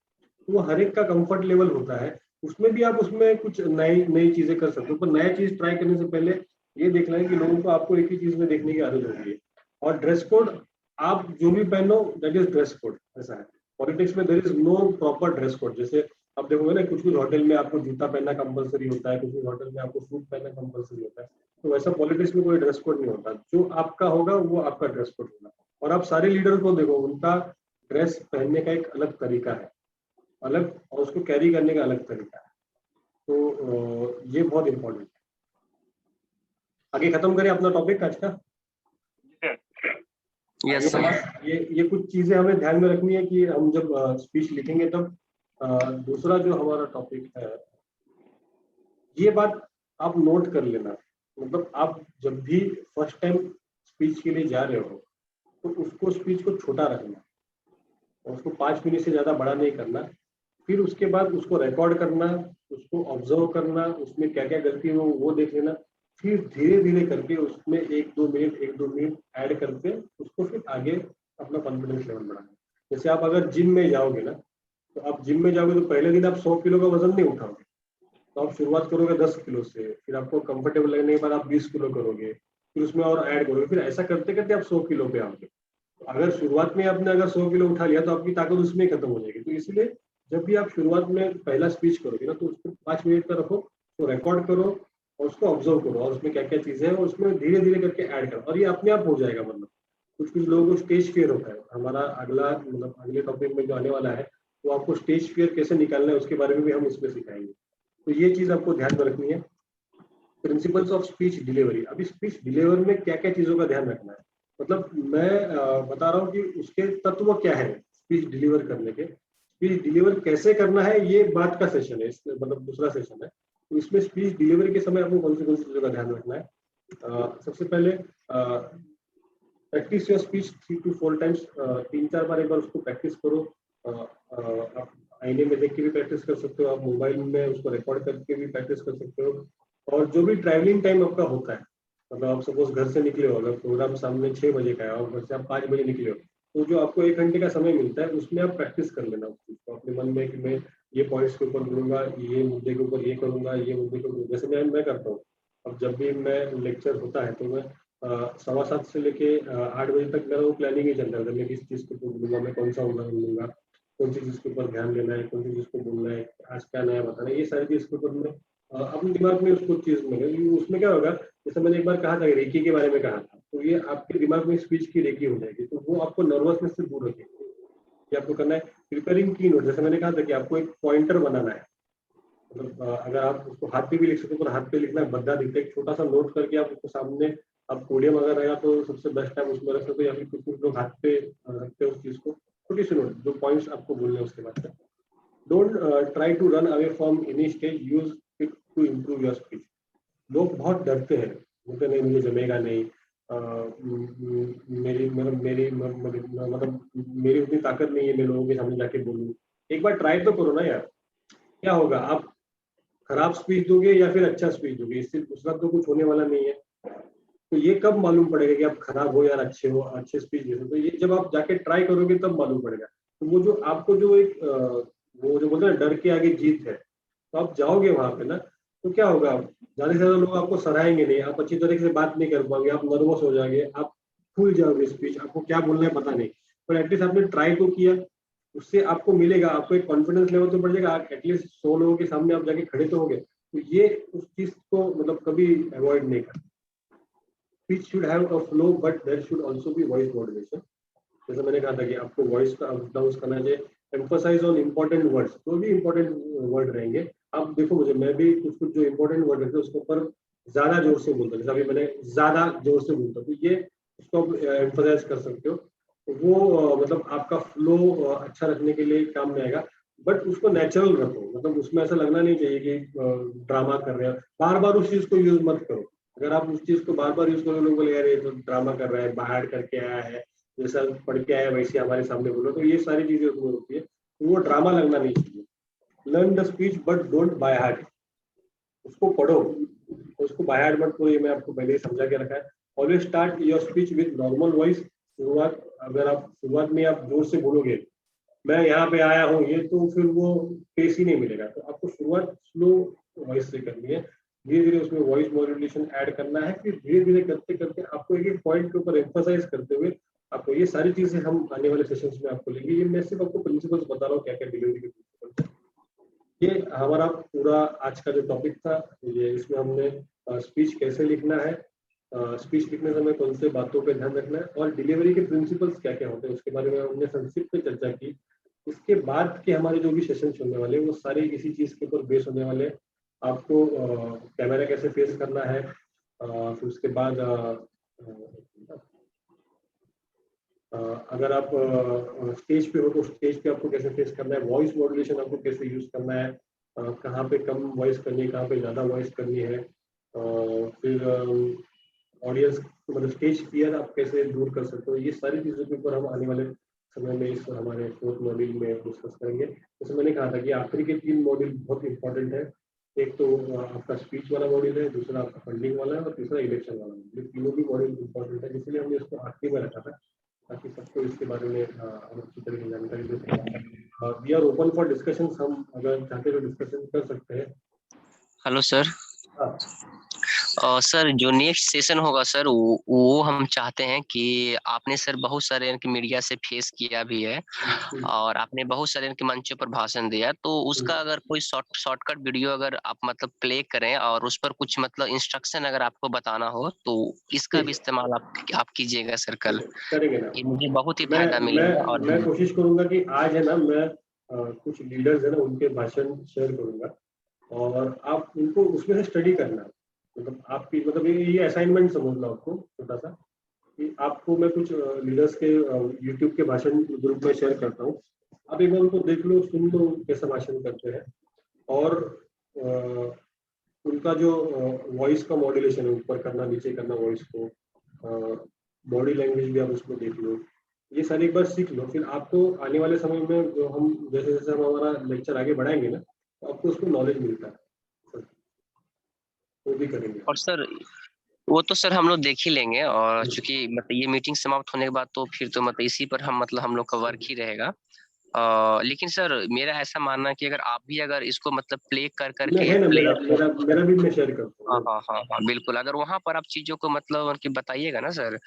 तो वो हर एक का कंफर्ट लेवल होता है, उसमें भी आप उसमें कुछ नई नई चीजें कर सकते हो। पर नया चीज ट्राई करने से पहले ये देखना है कि लोगों को आपको एक ही चीज में देखने की आदत होगी है। और ड्रेस कोड, आप जो भी पहनो दैट इज ड्रेस कोड, ऐसा है। पॉलिटिक्स में there is no proper dress code. जैसे आप देखोगे ना, कुछ कुछ होटल में आपको जूता पहनना कंपलसरी होता है, कुछ कुछ होटल में आपको सूट पहनना कंपलसरी होता है। तो वैसा पॉलिटिक्स में कोई ड्रेस कोड नहीं होता, जो आपका होगा वो आपका ड्रेस कोड होगा। और आप सारे लीडर को देखो, उनका ड्रेस पहनने का एक अलग तरीका है, अलग, और उसको कैरी करने का अलग तरीका है। तो ये बहुत इंपॉर्टेंट है। आगे खत्म करें अपना टॉपिक आज का। यस ये कुछ चीजें हमें ध्यान में रखनी है कि हम जब स्पीच लिखेंगे तब। दूसरा जो हमारा टॉपिक है, ये बात आप नोट कर लेना, मतलब आप जब भी फर्स्ट टाइम स्पीच के लिए जा रहे हो तो उसको स्पीच को छोटा रखना और उसको 5 मिनट से ज्यादा बड़ा नहीं करना। फिर उसके बाद उसको रिकॉर्ड करना, उसको ऑब्जर्व करना, उसमें क्या क्या गलती हो वो देख लेना। फिर धीरे धीरे करके उसमें 1-2 मिनट ऐड करके उसको फिर आगे अपना कॉन्फिडेंस लेवल बढ़ाना। जैसे आप अगर जिम में जाओगे ना, तो आप जिम में जाओगे तो पहले दिन आप 100 किलो का वजन नहीं उठाओगे, तो आप शुरुआत करोगे 10 किलो से, फिर आपको कंफर्टेबल लगने के बाद आप 20 किलो करोगे, फिर उसमें और ऐड करोगे, फिर ऐसा करते करते आप 100 किलो पे आओगे। अगर शुरुआत में आपने अगर 100 किलो उठा लिया तो आपकी ताकत उसमें खत्म हो जाएगी। तो इसलिए जब भी आप शुरुआत में पहला स्पीच करोगे ना, तो उसको 5 मिनट का रखो, तो रिकॉर्ड करो और उसको ऑब्जर्व करो और उसमें क्या क्या चीजें हैं और उसमें धीरे धीरे करके ऐड करो, और ये अपने आप हो जाएगा। मतलब कुछ कुछ लोगों को स्टेज फियर होता है। हमारा अगला मतलब अगले टॉपिक में जो आने वाला है, तो आपको स्टेज फियर कैसे निकालना है उसके बारे में भी हम इसमें सिखाएंगे। तो ये चीज आपको ध्यान में रखनी है। Principles of speech delivery. अभी स्पीच डिलीवर में क्या क्या चीजों का ध्यान रखना है, मतलब मैं बता रहा हूँ कि उसके तत्व क्या है स्पीच डिलीवर करने के। स्पीच डिलीवर कैसे करना है ये बात का सेशन है, इसमें मतलब दूसरा सेशन है। तो इसमें स्पीच डिलीवरी के समय आपको कौन सी चीजों का ध्यान रखना है। सबसे पहले practice your speech 3 to 4 times. 3-4 बार एक बार उसको प्रैक्टिस करो। आप आईने में देख के भी प्रैक्टिस कर सकते हो, आप मोबाइल में उसको रिकॉर्ड करके भी प्रैक्टिस कर सकते हो। और जो भी ट्रैवलिंग टाइम आपका होता है, मतलब आप सपोज घर से निकले हो, अगर प्रोग्राम सामने 6 बजे का है और घर से आप 5 बजे निकले हो, तो जो आपको 1 घंटे का समय मिलता है उसमें आप प्रैक्टिस कर लेना उस चीज को अपने मन में कि मैं ये पॉइंट्स के ऊपर बोलूंगा, ये मुद्दे के ऊपर ये करूंगा, ये मुद्दे के ऊपर, जैसे मैं करता हूँ। अब जब भी मैं लेक्चर होता है तो मैं 7:15 से लेके 8 बजे तक मेरा वो प्लानिंग ही चलता है। मैं किस चीज के ऊपर बोलूंगा, मैं कौन सा उदाहरण दूंगा, कौन सी चीज के ऊपर ध्यान देना है, कौन सी चीज को बोलना है, आज क्या नया बताना है, ये सारी चीज के ऊपर मैं अपने दिमाग में उसको चीज में उसमें क्या होगा। जैसे मैंने एक बार कहा था रेकी के बारे में कहा था, तो ये आपके दिमाग में स्पीच की रेकी हो जाएगी, तो वो आपको नर्वसनेस से दूर रखेगी। ये आपको करना है। प्रिपेयरिंग की नोट, जैसे मैंने कहा था कि आपको एक पॉइंटर बनाना है। मतलब अगर आप उसको हाथ पे भी लिख सकते हो, पर हाथ पे लिखना भद्दा दिखता है, एक छोटा सा नोट करके आप उसको सामने, आप पोडियम अगर रहेगा तो सबसे बेस्ट टाइम उसमें रख सकते हो, या फिर कुछ लोग हाथ पे रखते हैं उस चीज को। छोटी सी नोट जो पॉइंट्स आपको बोलने हैं उसके बाद। Don't try to run away from any stage, use it to improve your speech. लोग बहुत डरते हैं, बोलते नहीं मुझे जमेगा नहीं, मतलब मेरी उतनी ताकत नहीं है मैं लोगों के सामने जाके बोलूं। एक बार ट्राई तो करो ना यार, क्या होगा। आप खराब स्पीच दोगे या फिर अच्छा स्पीच दोगे, इससे दूसरा तो कुछ होने वाला नहीं है। तो ये कब मालूम पड़ेगा कि आप खराब हो या अच्छे हो, अच्छे स्पीच दे, तो ये जब आप जाके ट्राई करोगे तब मालूम पड़ेगा। तो वो जो आपको जो एक वो जो बोलते हैं डर के आगे जीत है, तो आप जाओगे वहां पे ना, तो क्या होगा, ज्यादा से ज्यादा लोग आपको सराहेंगे नहीं, आप अच्छी तरीके से बात नहीं कर पाओगे, आप नर्वस हो जाओगे, आप भूल जाओगे स्पीच, आपको क्या बोलना है पता नहीं। पर एटलीस्ट आपने ट्राई तो किया, उससे आपको मिलेगा, आपको एक कॉन्फिडेंस लेवल तो बढ़ जाएगा, एटलीस्ट 100 लोगों के सामने आप जाके खड़े तो होगे। तो ये उस चीज को मतलब कभी अवॉइड नहीं करना। Speech should have a flow but there should also be voice modulation. जैसे मैंने कहा था कि आपको वॉइस का अप डाउन करना चाहिए। एम्फोसाइज ऑन इंपॉर्टेंट वर्ड्स, जो भी इंपॉर्टेंट वर्ड रहेंगे, आप देखो मुझे, मैं भी कुछ कुछ जो इंपॉर्टेंट वर्ड रहते हैं उसके ऊपर ज्यादा जोर से बोलता हूँ, जैसे अभी मैंने ज्यादा जोर से बोलता हूँ, तो ये उसको आप एम्फोसाइज कर सकते हो। तो वो मतलब आपका फ्लो अच्छा रखने के लिए काम में आएगा। बट उसको नेचुरल रखो, मतलब उसमें ऐसा लगना नहीं चाहिए कि ड्रामा कर रहे हो। बार बार उस चीज को यूज मत करो। अगर आप उस चीज को बार बार यूज करो, लोग बोले यार ये तो ड्रामा कर रहा है, बाहर करके आया है, जैसा पढ़ के आया वैसे हमारे सामने बोलो, तो ये सारी चीजें उसमें होती है, तो वो ड्रामा लगना नहीं चाहिए। Learn the speech but don't by heart. उसको पढ़ो, उसको बाय हार्ट मत करो, ये मैं आपको पहले ही समझा के रखा है। Always start your speech with normal voice. शुरुआत, अगर आप शुरुआत में आप जोर से बोलोगे मैं यहाँ पे आया हूँ, ये तो फिर वो पेस ही नहीं मिलेगा। तो आपको शुरुआत स्लो वॉइस से करनी है, धीरे धीरे उसमें वॉइस मॉड्यूलेशन ऐड करना है, फिर धीरे धीरे करते करते आपको एक एक पॉइंट के ऊपर एम्फसाइज करते हुए आपको ये सारी चीजें हम आने वाले सेशंस में आपको लेंगे। ये मैं सिर्फ आपको प्रिंसिपल्स बता रहा हूँ, क्या क्या डिलीवरी के प्रिंसिपल्स है। ये हमारा पूरा आज का जो टॉपिक था, ये इसमें हमने स्पीच कैसे लिखना है, स्पीच लिखने समय कौन से बातों पे ध्यान रखना है, और डिलीवरी के प्रिंसिपल्स क्या क्या होते हैं उसके बारे में हमने संक्षिप्त में चर्चा की। इसके बाद के हमारे जो भी सेशन होने वाले हैं वो सारे इसी चीज के ऊपर बेस होने वाले हैं। आपको कैमरा कैसे फेस करना है, फिर उसके बाद अगर आप स्टेज पे हो तो स्टेज पे आपको कैसे फेस करना है, वॉइस मॉड्यूलेशन आपको कैसे यूज करना है, कहाँ पे कम वॉइस करनी है, कहाँ पे ज्यादा वॉइस करनी है, फिर ऑडियंस मतलब स्टेज फियर आप कैसे दूर कर सकते हो, ये सारी चीजों के ऊपर हम आने वाले समय में इस हमारे 4th मॉड्यूल में डिस्कस करेंगे। जैसे मैंने कहा था कि आखिरी के 3 मॉड्यूल बहुत इंपॉर्टेंट है। एक तो आपका स्पीच वाला मॉड्यूल है, दूसरा आपका फंडिंग वाला है, और तीसरा इलेक्शन वाला मॉड्यूल। तीनों भी मॉड्यूल इंपॉर्टेंट है, इसलिए हमने इसको आखिरी में रखा था ताकि सबको इसके बारे में अच्छी तरह की जानकारी दे सकें। We are open for discussion, हम अगर चाहते तो डिस्कशन कर सकते हैं। Hello sir. हाँ। सर जो नेक्स्ट सेशन होगा सर वो हम चाहते हैं कि आपने सर बहुत सारे इनके मीडिया से फेस किया भी है और आपने बहुत सारे इनके मंचों पर भाषण दिया, तो उसका अगर कोई शॉर्टकट वीडियो अगर आप मतलब प्ले करें और उस पर कुछ मतलब इंस्ट्रक्शन अगर आपको बताना हो तो इसका भी इस्तेमाल आप कीजिएगा सर कल। करेंगे ना, ये मुझे बहुत ही फायदा मिलेगा। और मैं कोशिश करूंगा कि आज है ना मैं कुछ लीडर्स है ना उनके भाषण शेयर करूंगा और आप उनको उसमें से स्टडी करना, मतलब आपकी मतलब ये असाइनमेंट समझ लो आपको छोटा सा कि आपको मैं कुछ लीडर्स के यूट्यूब के भाषण ग्रुप में शेयर करता हूँ, आप एक बार उनको देख लो, सुन लो कैसा भाषण करते हैं और उनका जो वॉइस का मॉड्यूलेशन है, ऊपर करना नीचे करना वॉइस को, बॉडी लैंग्वेज भी आप उसको देख लो, ये सारी एक बार सीख लो, फिर आपको आने वाले समय में जो हम जैसे जैसे हम हमारा लेक्चर आगे बढ़ाएंगे ना तो आपको उसमें नॉलेज मिलता है, वो भी करेंगे। और सर वो तो सर हम लोग देख ही लेंगे, और चूंकि मतलब ये मीटिंग समाप्त होने के बाद तो फिर तो मतलब इसी पर हम लोग का वर्क ही रहेगा। लेकिन सर मेरा ऐसा मानना है कि अगर आप भी अगर इसको मतलब प्ले कर करके है ना, प्ले मेरा भी मैं शेयर करता हूँ। हाँ बिल्कुल, अगर वहां पर आप चीजों को मतलब उनकी बताइएगा ना सर,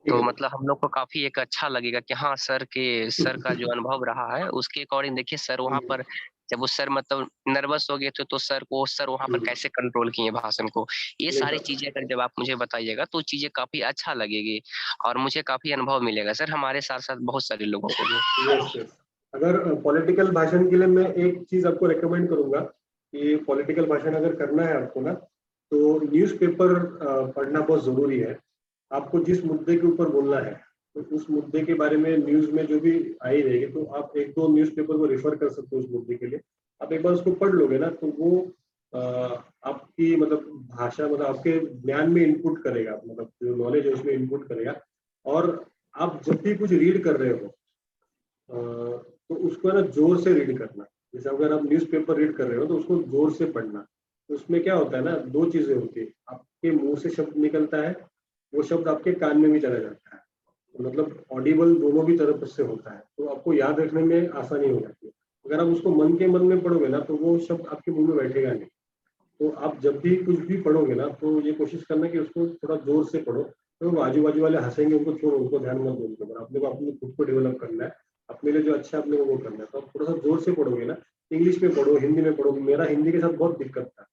तो मतलब हम लोग को काफी एक अच्छा लगेगा कि हाँ सर का जो अनुभव रहा है उसके अकॉर्डिंग देखिए सर वहां पर जब वो सर मतलब नर्वस हो गए थे तो सर वहां पर कैसे कंट्रोल किए भाषण को, ये सारी चीजें अगर जब आप मुझे बताइएगा तो चीजें काफी अच्छा लगेगी और मुझे काफी अनुभव मिलेगा सर, हमारे साथ साथ बहुत सारे लोगों को भी। यस, अगर पॉलिटिकल भाषण के लिए मैं एक चीज आपको रेकमेंड करूंगा कि पॉलिटिकल भाषण अगर करना है आपको ना तो न्यूज़पेपर पढ़ना बहुत जरूरी है। आपको जिस मुद्दे के ऊपर बोलना है तो उस मुद्दे के बारे में न्यूज में जो भी आई रहेगी तो आप एक दो न्यूज़पेपर को रेफर कर सकते हो उस मुद्दे के लिए, आप एक बार उसको पढ़ लोगे ना तो वो आपकी मतलब भाषा मतलब आपके ज्ञान में इनपुट करेगा, मतलब जो नॉलेज है उसमें इनपुट करेगा। और आप जब भी कुछ रीड कर रहे हो तो उसको है ना जोर से रीड करना, जैसे अगर आप न्यूज़पेपर रीड कर रहे हो तो उसको जोर से पढ़ना। तो उसमें क्या होता है ना, दो चीजें होती है, आपके मुंह से शब्द निकलता है, वो शब्द आपके कान में भी चला जाता है, तो मतलब ऑडिबल दोनों भी तरफ से होता है, तो आपको याद रखने में आसानी हो जाती है। अगर आप उसको मन के मन में पढ़ोगे ना तो वो शब्द आपके मुंह में बैठेगा नहीं। तो आप जब भी कुछ भी पढ़ोगे ना तो ये कोशिश करना कि उसको थोड़ा जोर से पढ़ो, तो आजू बाजू वाले हंसेंगे उनको छोड़ो, उनको ध्यान मत दो उनके ऊपर, अपने को अपने खुद को डेवलप करना है, अपने लिए जो अच्छा है अपने को वो करना है। तो आप थोड़ा सा जोर से पढ़ोगे ना, इंग्लिश में पढ़ो हिंदी में पढ़ो, मेरा हिंदी के साथ बहुत दिक्कत था,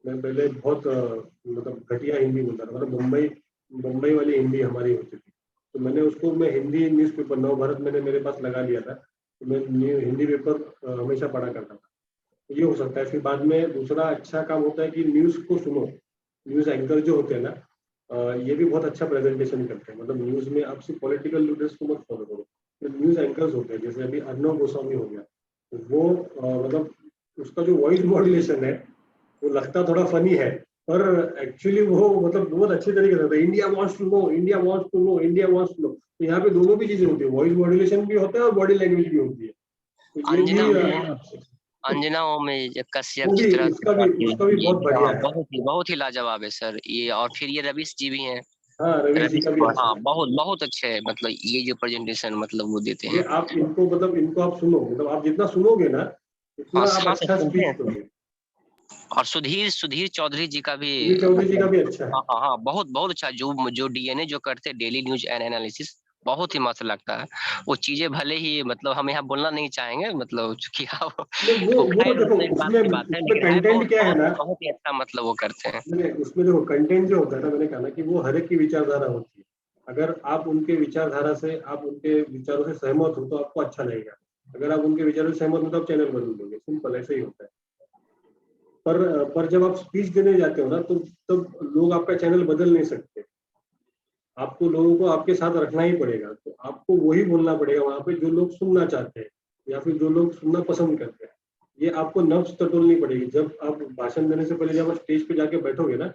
मैं पहले बहुत मतलब घटिया हिंदी बोलता था, मतलब मुंबई वाली हिंदी हमारी होती थी, तो मैं हिंदी न्यूज़पेपर नवभारत मैंने मेरे पास लगा लिया था, तो मैं हिंदी पेपर हमेशा पढ़ा करता था। ये हो सकता है। फिर बाद में दूसरा अच्छा काम होता है कि न्यूज़ को सुनो, न्यूज़ एंकर जो होते हैं ना ये भी बहुत अच्छा प्रेजेंटेशन करते हैं, मतलब न्यूज़ में आप सिर्फ पॉलिटिकल लीडर्स को मत फॉलो करो, जो न्यूज़ एंकर्स होते हैं जैसे अभी अर्नव गोस्वामी हो गया, तो वो मतलब उसका जो वॉइस मॉड्यूलेशन है वो लगता थोड़ा फनी है पर एक्चुअली वो मतलब बहुत अच्छे तरीके से होता है, India wants to know, India wants to know, India wants to know, तो यहाँ पे दोनों भी चीजें होती है, वॉइस मॉड्यूलेशन भी होता है और बॉडी लैंग्वेज भी होती है, तो ये भी अंजना में कश्यप वो भी चित्रा उसका भी ये बहुत बढ़िया है। बहुत ही लाजवाब है सर ये, और फिर ये रवीश जी भी हैं। हाँ रवीश जी का भी अच्छा हाँ है। बहुत बहुत अच्छे है, मतलब ये जो प्रेजेंटेशन मतलब वो देते ये हैं। आप इनको आप सुनो, मतलब आप जितना सुनोगे ना उतना हाँ आप हाँ अच्छा सुनते स्पीच हैं दोगे। और सुधीर चौधरी जी का भी सुधीर चौधरी जी का मतलब भी अच्छा है। हाँ बहुत बहुत अच्छा, जो डीएनए जो करते हैं डेली न्यूज एंड एनालिसिस, बहुत ही मस्त लगता है वो चीजें, भले ही मतलब हम यहाँ बोलना नहीं चाहेंगे मतलब चूंकि वो खैर देखो मतलब एक बात उसमें की बात है, उसमें लेकिन है कंटेंट क्या है ना, बहुत ही अच्छा मतलब वो करते हैं। उसमें देखो कंटेंट जो होता है ना, मैंने कहा ना कि वो हर एक की विचारधारा होती है, अगर आप उनके विचारधारा से आप उनके विचारों से सहमत हो तो आपको अच्छा लगेगा, अगर आप उनके विचारों से सहमत हो तो आप चैनल बदल दोगे, सिंपल ऐसे ही होता है। पर जब आप स्पीच देने जाते हो ना तो तब लोग आपका चैनल बदल नहीं सकते, आपको लोगों को आपके साथ रखना ही पड़ेगा, तो आपको वही बोलना पड़ेगा वहां पे जो लोग सुनना चाहते हैं या फिर जो लोग सुनना पसंद करते हैं, ये आपको नब्ज टटोलनी पड़ेगी। जब आप भाषण देने से पहले जब आप स्टेज पे जाके बैठोगे ना,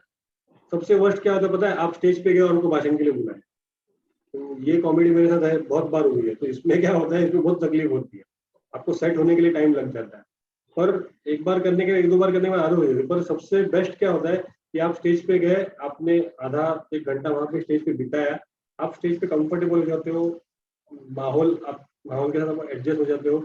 सबसे वर्स्ट क्या होता है पता है, आप स्टेज पे गए और उनको भाषण के लिए बुलाए, तो ये कॉमेडी मेरे साथ है बहुत बार हुई है, तो इसमें क्या होता है, इसमें बहुत तकलीफ होती है, आपको सेट होने के लिए टाइम लग जाता है, पर एक बार करने के एक दो बार करने के बाद आदत हो जाती है। पर सबसे बेस्ट क्या होता है कि आप स्टेज पे गए, आपने आधा एक घंटा वहां पे स्टेज पे बिताया, आप स्टेज पे कंफर्टेबल हो जाते हो, माहौल के साथ आप एडजस्ट हो जाते हो,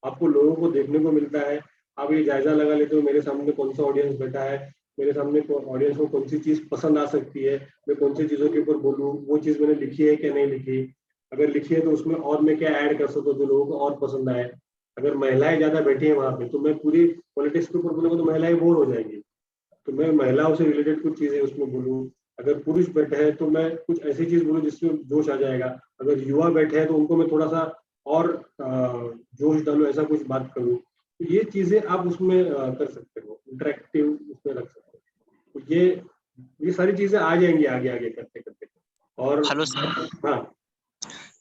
आपको लोगों को देखने को मिलता है, आप ये जायजा लगा लेते हो मेरे सामने कौन सा ऑडियंस बैठा है, मेरे सामने ऑडियंस को कौन सी चीज पसंद आ सकती है, मैं कौन सी चीजों के ऊपर बोलूँ, वो चीज मैंने लिखी है क्या नहीं लिखी, अगर लिखी है तो उसमें और मैं क्या ऐड कर सकूँ जो लोगों को और पसंद आए। अगर महिलाएं ज्यादा बैठी है वहां पे तो मैं पूरी पॉलिटिक्स के ऊपर बोलूंगा तो महिलाएं बोर हो जाएंगी, तो मैं महिलाओं से रिलेटेड कुछ चीजें उसमें बोलूँ। अगर पुरुष बैठे हैं तो मैं कुछ ऐसी चीज बोलूँ जिसमें जोश आ जाएगा। अगर युवा बैठे हैं तो उनको मैं थोड़ा सा और जोश डालूं, ऐसा कुछ बात करूँ। तो ये चीजें आप उसमें कर सकते हो, इंटरेक्टिव उसमें रख सकते हो। तो ये सारी चीजें आ जाएंगी आगे आगे करते करते। और हेलो सर।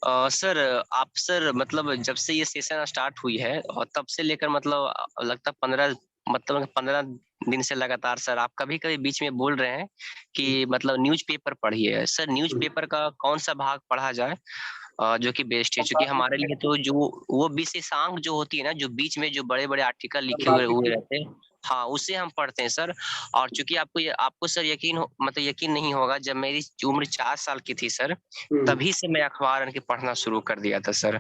हाँ सर आप सर मतलब जब से ये सेशन स्टार्ट हुई है और तब से लेकर मतलब लगता 15 दिन से लगातार सर आप कभी कभी बीच में बोल रहे हैं कि मतलब न्यूज़पेपर पढ़िए। सर न्यूज़पेपर का कौन सा भाग पढ़ा जाए जो कि बेस्ट है, क्योंकि हमारे लिए तो जो वो विशेषांक जो होती है ना, जो बीच में जो बड़े बड़े आर्टिकल लिखे हुए रहते हैं, हाँ उसे हम पढ़ते हैं सर। और चूंकि आपको सर मतलब यकीन नहीं होगा, जब मेरी उम्र 4 साल की थी सर, तभी से मैं अखबार के पढ़ना शुरू कर दिया था सर।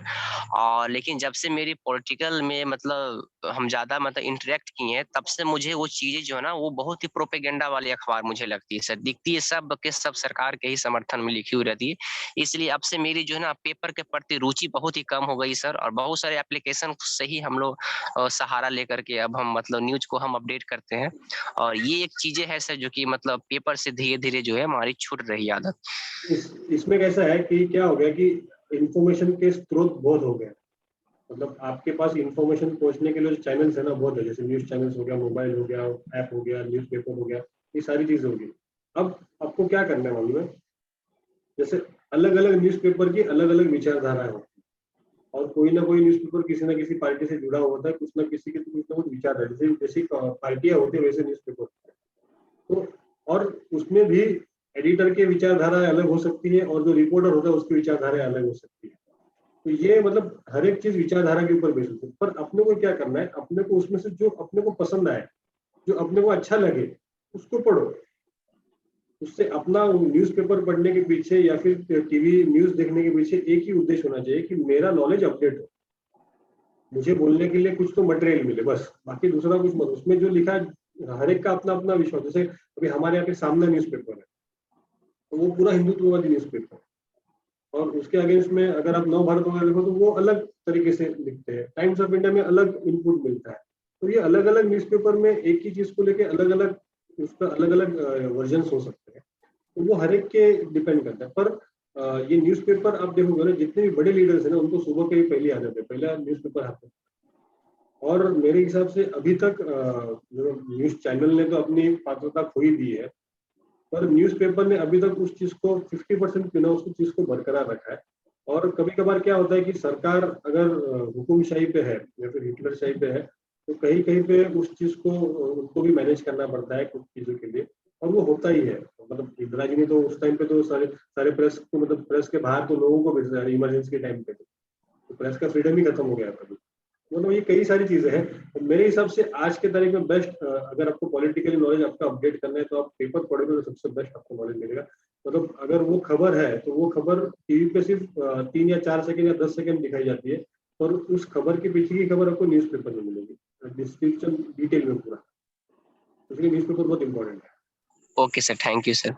और लेकिन जब से मेरी पॉलिटिकल में मतलब हम ज्यादा मतलब इंटरेक्ट किए हैं, तब से मुझे वो चीजें जो है ना वो बहुत ही प्रोपेगेंडा वाली अखबार मुझे लगती है सर, दिखती है सब के सब सरकार के ही समर्थन में लिखी हुई रहती है। इसलिए अब से मेरी जो है ना पेपर के प्रति रुचि बहुत ही कम हो गई सर, और बहुत सारे एप्लीकेशन से ही हम लोग सहारा लेकर के अब हम मतलब न्यूज को हम अपडेट करते हैं। और ये एक चीजें है सर जो कि मतलब पेपर से धीरे धीरे जो है हमारी छूट रही आदत। इसमें कैसा है कि क्या हो गया कि इंफॉर्मेशन के स्रोत बहुत हो गए, मतलब आपके पास इंफॉर्मेशन पहुंचने के लिए जो चैनल्स है ना बहुत है, जैसे न्यूज चैनल्स हो गया, मोबाइल हो गया, ऐप हो गया, न्यूज़पेपर हो गया, ये सारी चीजें होगी। अब आपको क्या करना है मालूम है, जैसे अलग अलग न्यूज़पेपर की अलग अलग विचारधाराएं होती है, और कोई ना कोई न्यूज़पेपर किसी ना किसी पार्टी से जुड़ा होता है, कुछ ना किसी के कुछ ना कुछ विचार है, जैसे जैसी पार्टियां होती है वैसे न्यूज़पेपर। तो और उसमें भी एडिटर की विचारधारा अलग हो सकती है और जो रिपोर्टर होता है उसकी विचारधारा अलग हो सकती है। तो ये मतलब हर एक चीज विचारधारा के ऊपर बेस्ड होती है, पर अपने को क्या करना है, अपने को उसमें से जो अपने को पसंद आए, जो अपने को अच्छा लगे उसको पढ़ो। उससे अपना न्यूज़पेपर पढ़ने के पीछे या फिर टीवी न्यूज देखने के पीछे एक ही उद्देश्य होना चाहिए कि मेरा नॉलेज अपडेट हो, मुझे बोलने के लिए कुछ तो मटेरियल मिले, बस बाकी दूसरा कुछ मत। उसमें जो लिखा है हर एक का अपना अपना विश्वास, जैसे अभी हमारे यहाँ पे सामना न्यूज़पेपर है तो वो पूरा हिंदुत्ववादी न्यूज़पेपर है, और उसके अगेंस्ट में अगर आप नव भारत वगैरह देखो तो वो अलग तरीके से लिखते हैं, टाइम्स ऑफ इंडिया में अलग इनपुट मिलता है। तो ये अलग अलग न्यूज़पेपर में एक ही चीज को लेके अलग अलग उसका अलग अलग वर्जन हो सकते हैं, तो वो हर एक के डिपेंड करता है। पर ये न्यूज़पेपर आप देखोगे ना, जितने भी बड़े लीडर्स हैं ना उनको सुबह के ही पहली आदत है, पहला न्यूज़पेपर आता है। और मेरे हिसाब से अभी तक जो न्यूज चैनल ने तो अपनी पात्रता खो ही दी है, पर न्यूज़पेपर ने अभी तक उस चीज को 50% क्यों ना उस चीज को बरकरार रखा है। और कभी कभार क्या होता है कि सरकार अगर हुकुमशाही पे है या फिर हिटलरशाही पे है, तो कहीं कहीं पे उस चीज को उनको भी मैनेज करना पड़ता है कुछ चीजों के लिए, और वो होता ही है। मतलब इंदिरा जी ने तो उस टाइम पे तो सारे सारे प्रेस को, मतलब प्रेस के बाहर तो लोगों को भेजा इमरजेंसी के टाइम पे, तो प्रेस का फ्रीडम ही खत्म हो गया था। मतलब ये कई सारी चीजें हैं। तो मेरे हिसाब से आज के तारीख में बेस्ट, अगर आपको पॉलिटिकली नॉलेज आपका अपडेट करना है तो आप पेपर पढ़ोगे तो सबसे बेस्ट आपको नॉलेज मिलेगा। मतलब अगर वो खबर है तो वो खबर टीवी पे सिर्फ 3 या 4 सेकंड या 10 सेकंड दिखाई जाती है, और उस खबर के पीछे की खबर आपको न्यूज़पेपर में मिलेगी डिस्क्रिप्शन डिटेल में पूरा, इसलिए न्यूज़पेपर बहुत इंपॉर्टेंट है। Okay sir, thank you sir.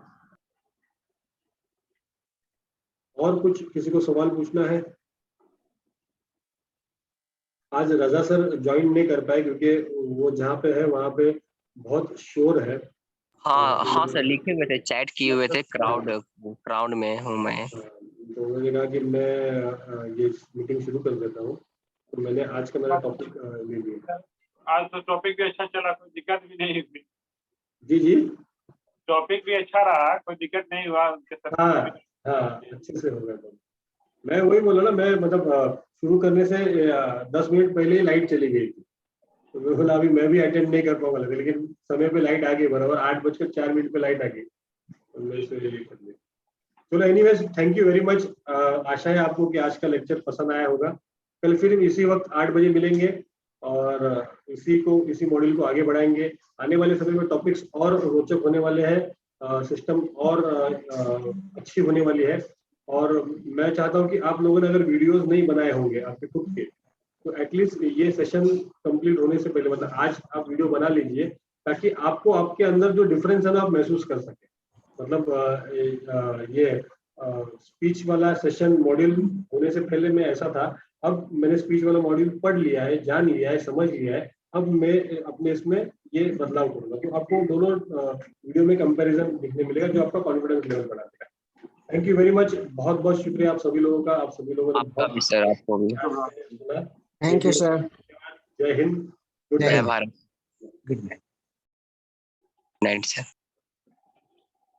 और कुछ किसी को सवाल पूछना है? आज रजा सर ज्वाइन नहीं कर पाए क्योंकि वो जहाँ पे है वहाँ पे बहुत शोर है। हाँ सर, लिखे हुए थे, चैट किए हुए थे, क्राउड में हूँ मैं। तो मैंने कहा कि मैं ये मीटिंग शुरू कर देता हूँ, तो मैंने आज का मेरा टॉपिक ले लिया। आज तो टॉपिक भी अच्छा चला, कोई दिक्कत भी नहीं हुई। जी जी, टॉपिक भी अच्छा रहा, कोई दिक्कत नहीं हुआ उनके साथ। हाँ अच्छे से हो गया। तो मैं वही बोला ना, मैं मतलब शुरू करने से 10 मिनट पहले ही लाइट चली गई थी, तो मैं बोला अभी मैं भी अटेंड नहीं कर पाऊंगा, लेकिन समय पे लाइट आ गई, बराबर 8:04 पे लाइट आ गई, तो मैं इसे ये कर लिया। चलो anyways, thank you very much. आशा है आपको कि आज का लेक्चर पसंद आया होगा। कल फिर इसी वक्त 8 बजे मिलेंगे और इसी मॉड्यूल को आगे बढ़ाएंगे। आने वाले समय में टॉपिक्स और रोचक होने वाले हैं, सिस्टम और अच्छी होने वाली है। और मैं चाहता हूं कि आप लोगों ने अगर वीडियोस नहीं बनाए होंगे आपके खुद के, तो एटलीस्ट ये सेशन कंप्लीट होने से पहले, मतलब आज आप वीडियो बना लीजिए, ताकि आपको आपके अंदर जो डिफरेंस है ना आप महसूस कर सके। मतलब ये स्पीच वाला सेशन मॉड्यूल होने से पहले मैं ऐसा था, अब मैंने स्पीच वाला मॉड्यूल पढ़ लिया है, जान लिया है, समझ लिया है, अब मैं अपने इसमें ये बदलाव करूंगा। तो आपको दोनों वीडियो में कंपैरिजन दिखने मिलेगा जो आपका कॉन्फिडेंस लेवल बढ़ा देगा। थैंक यू वेरी मच, बहुत बहुत शुक्रिया आप सभी लोगों का। आप सभी लोगों ने आपका भी सर, आपको भी। Thank you sir. जय हिंद, गुड जय night. Bharat, good night. Night sir.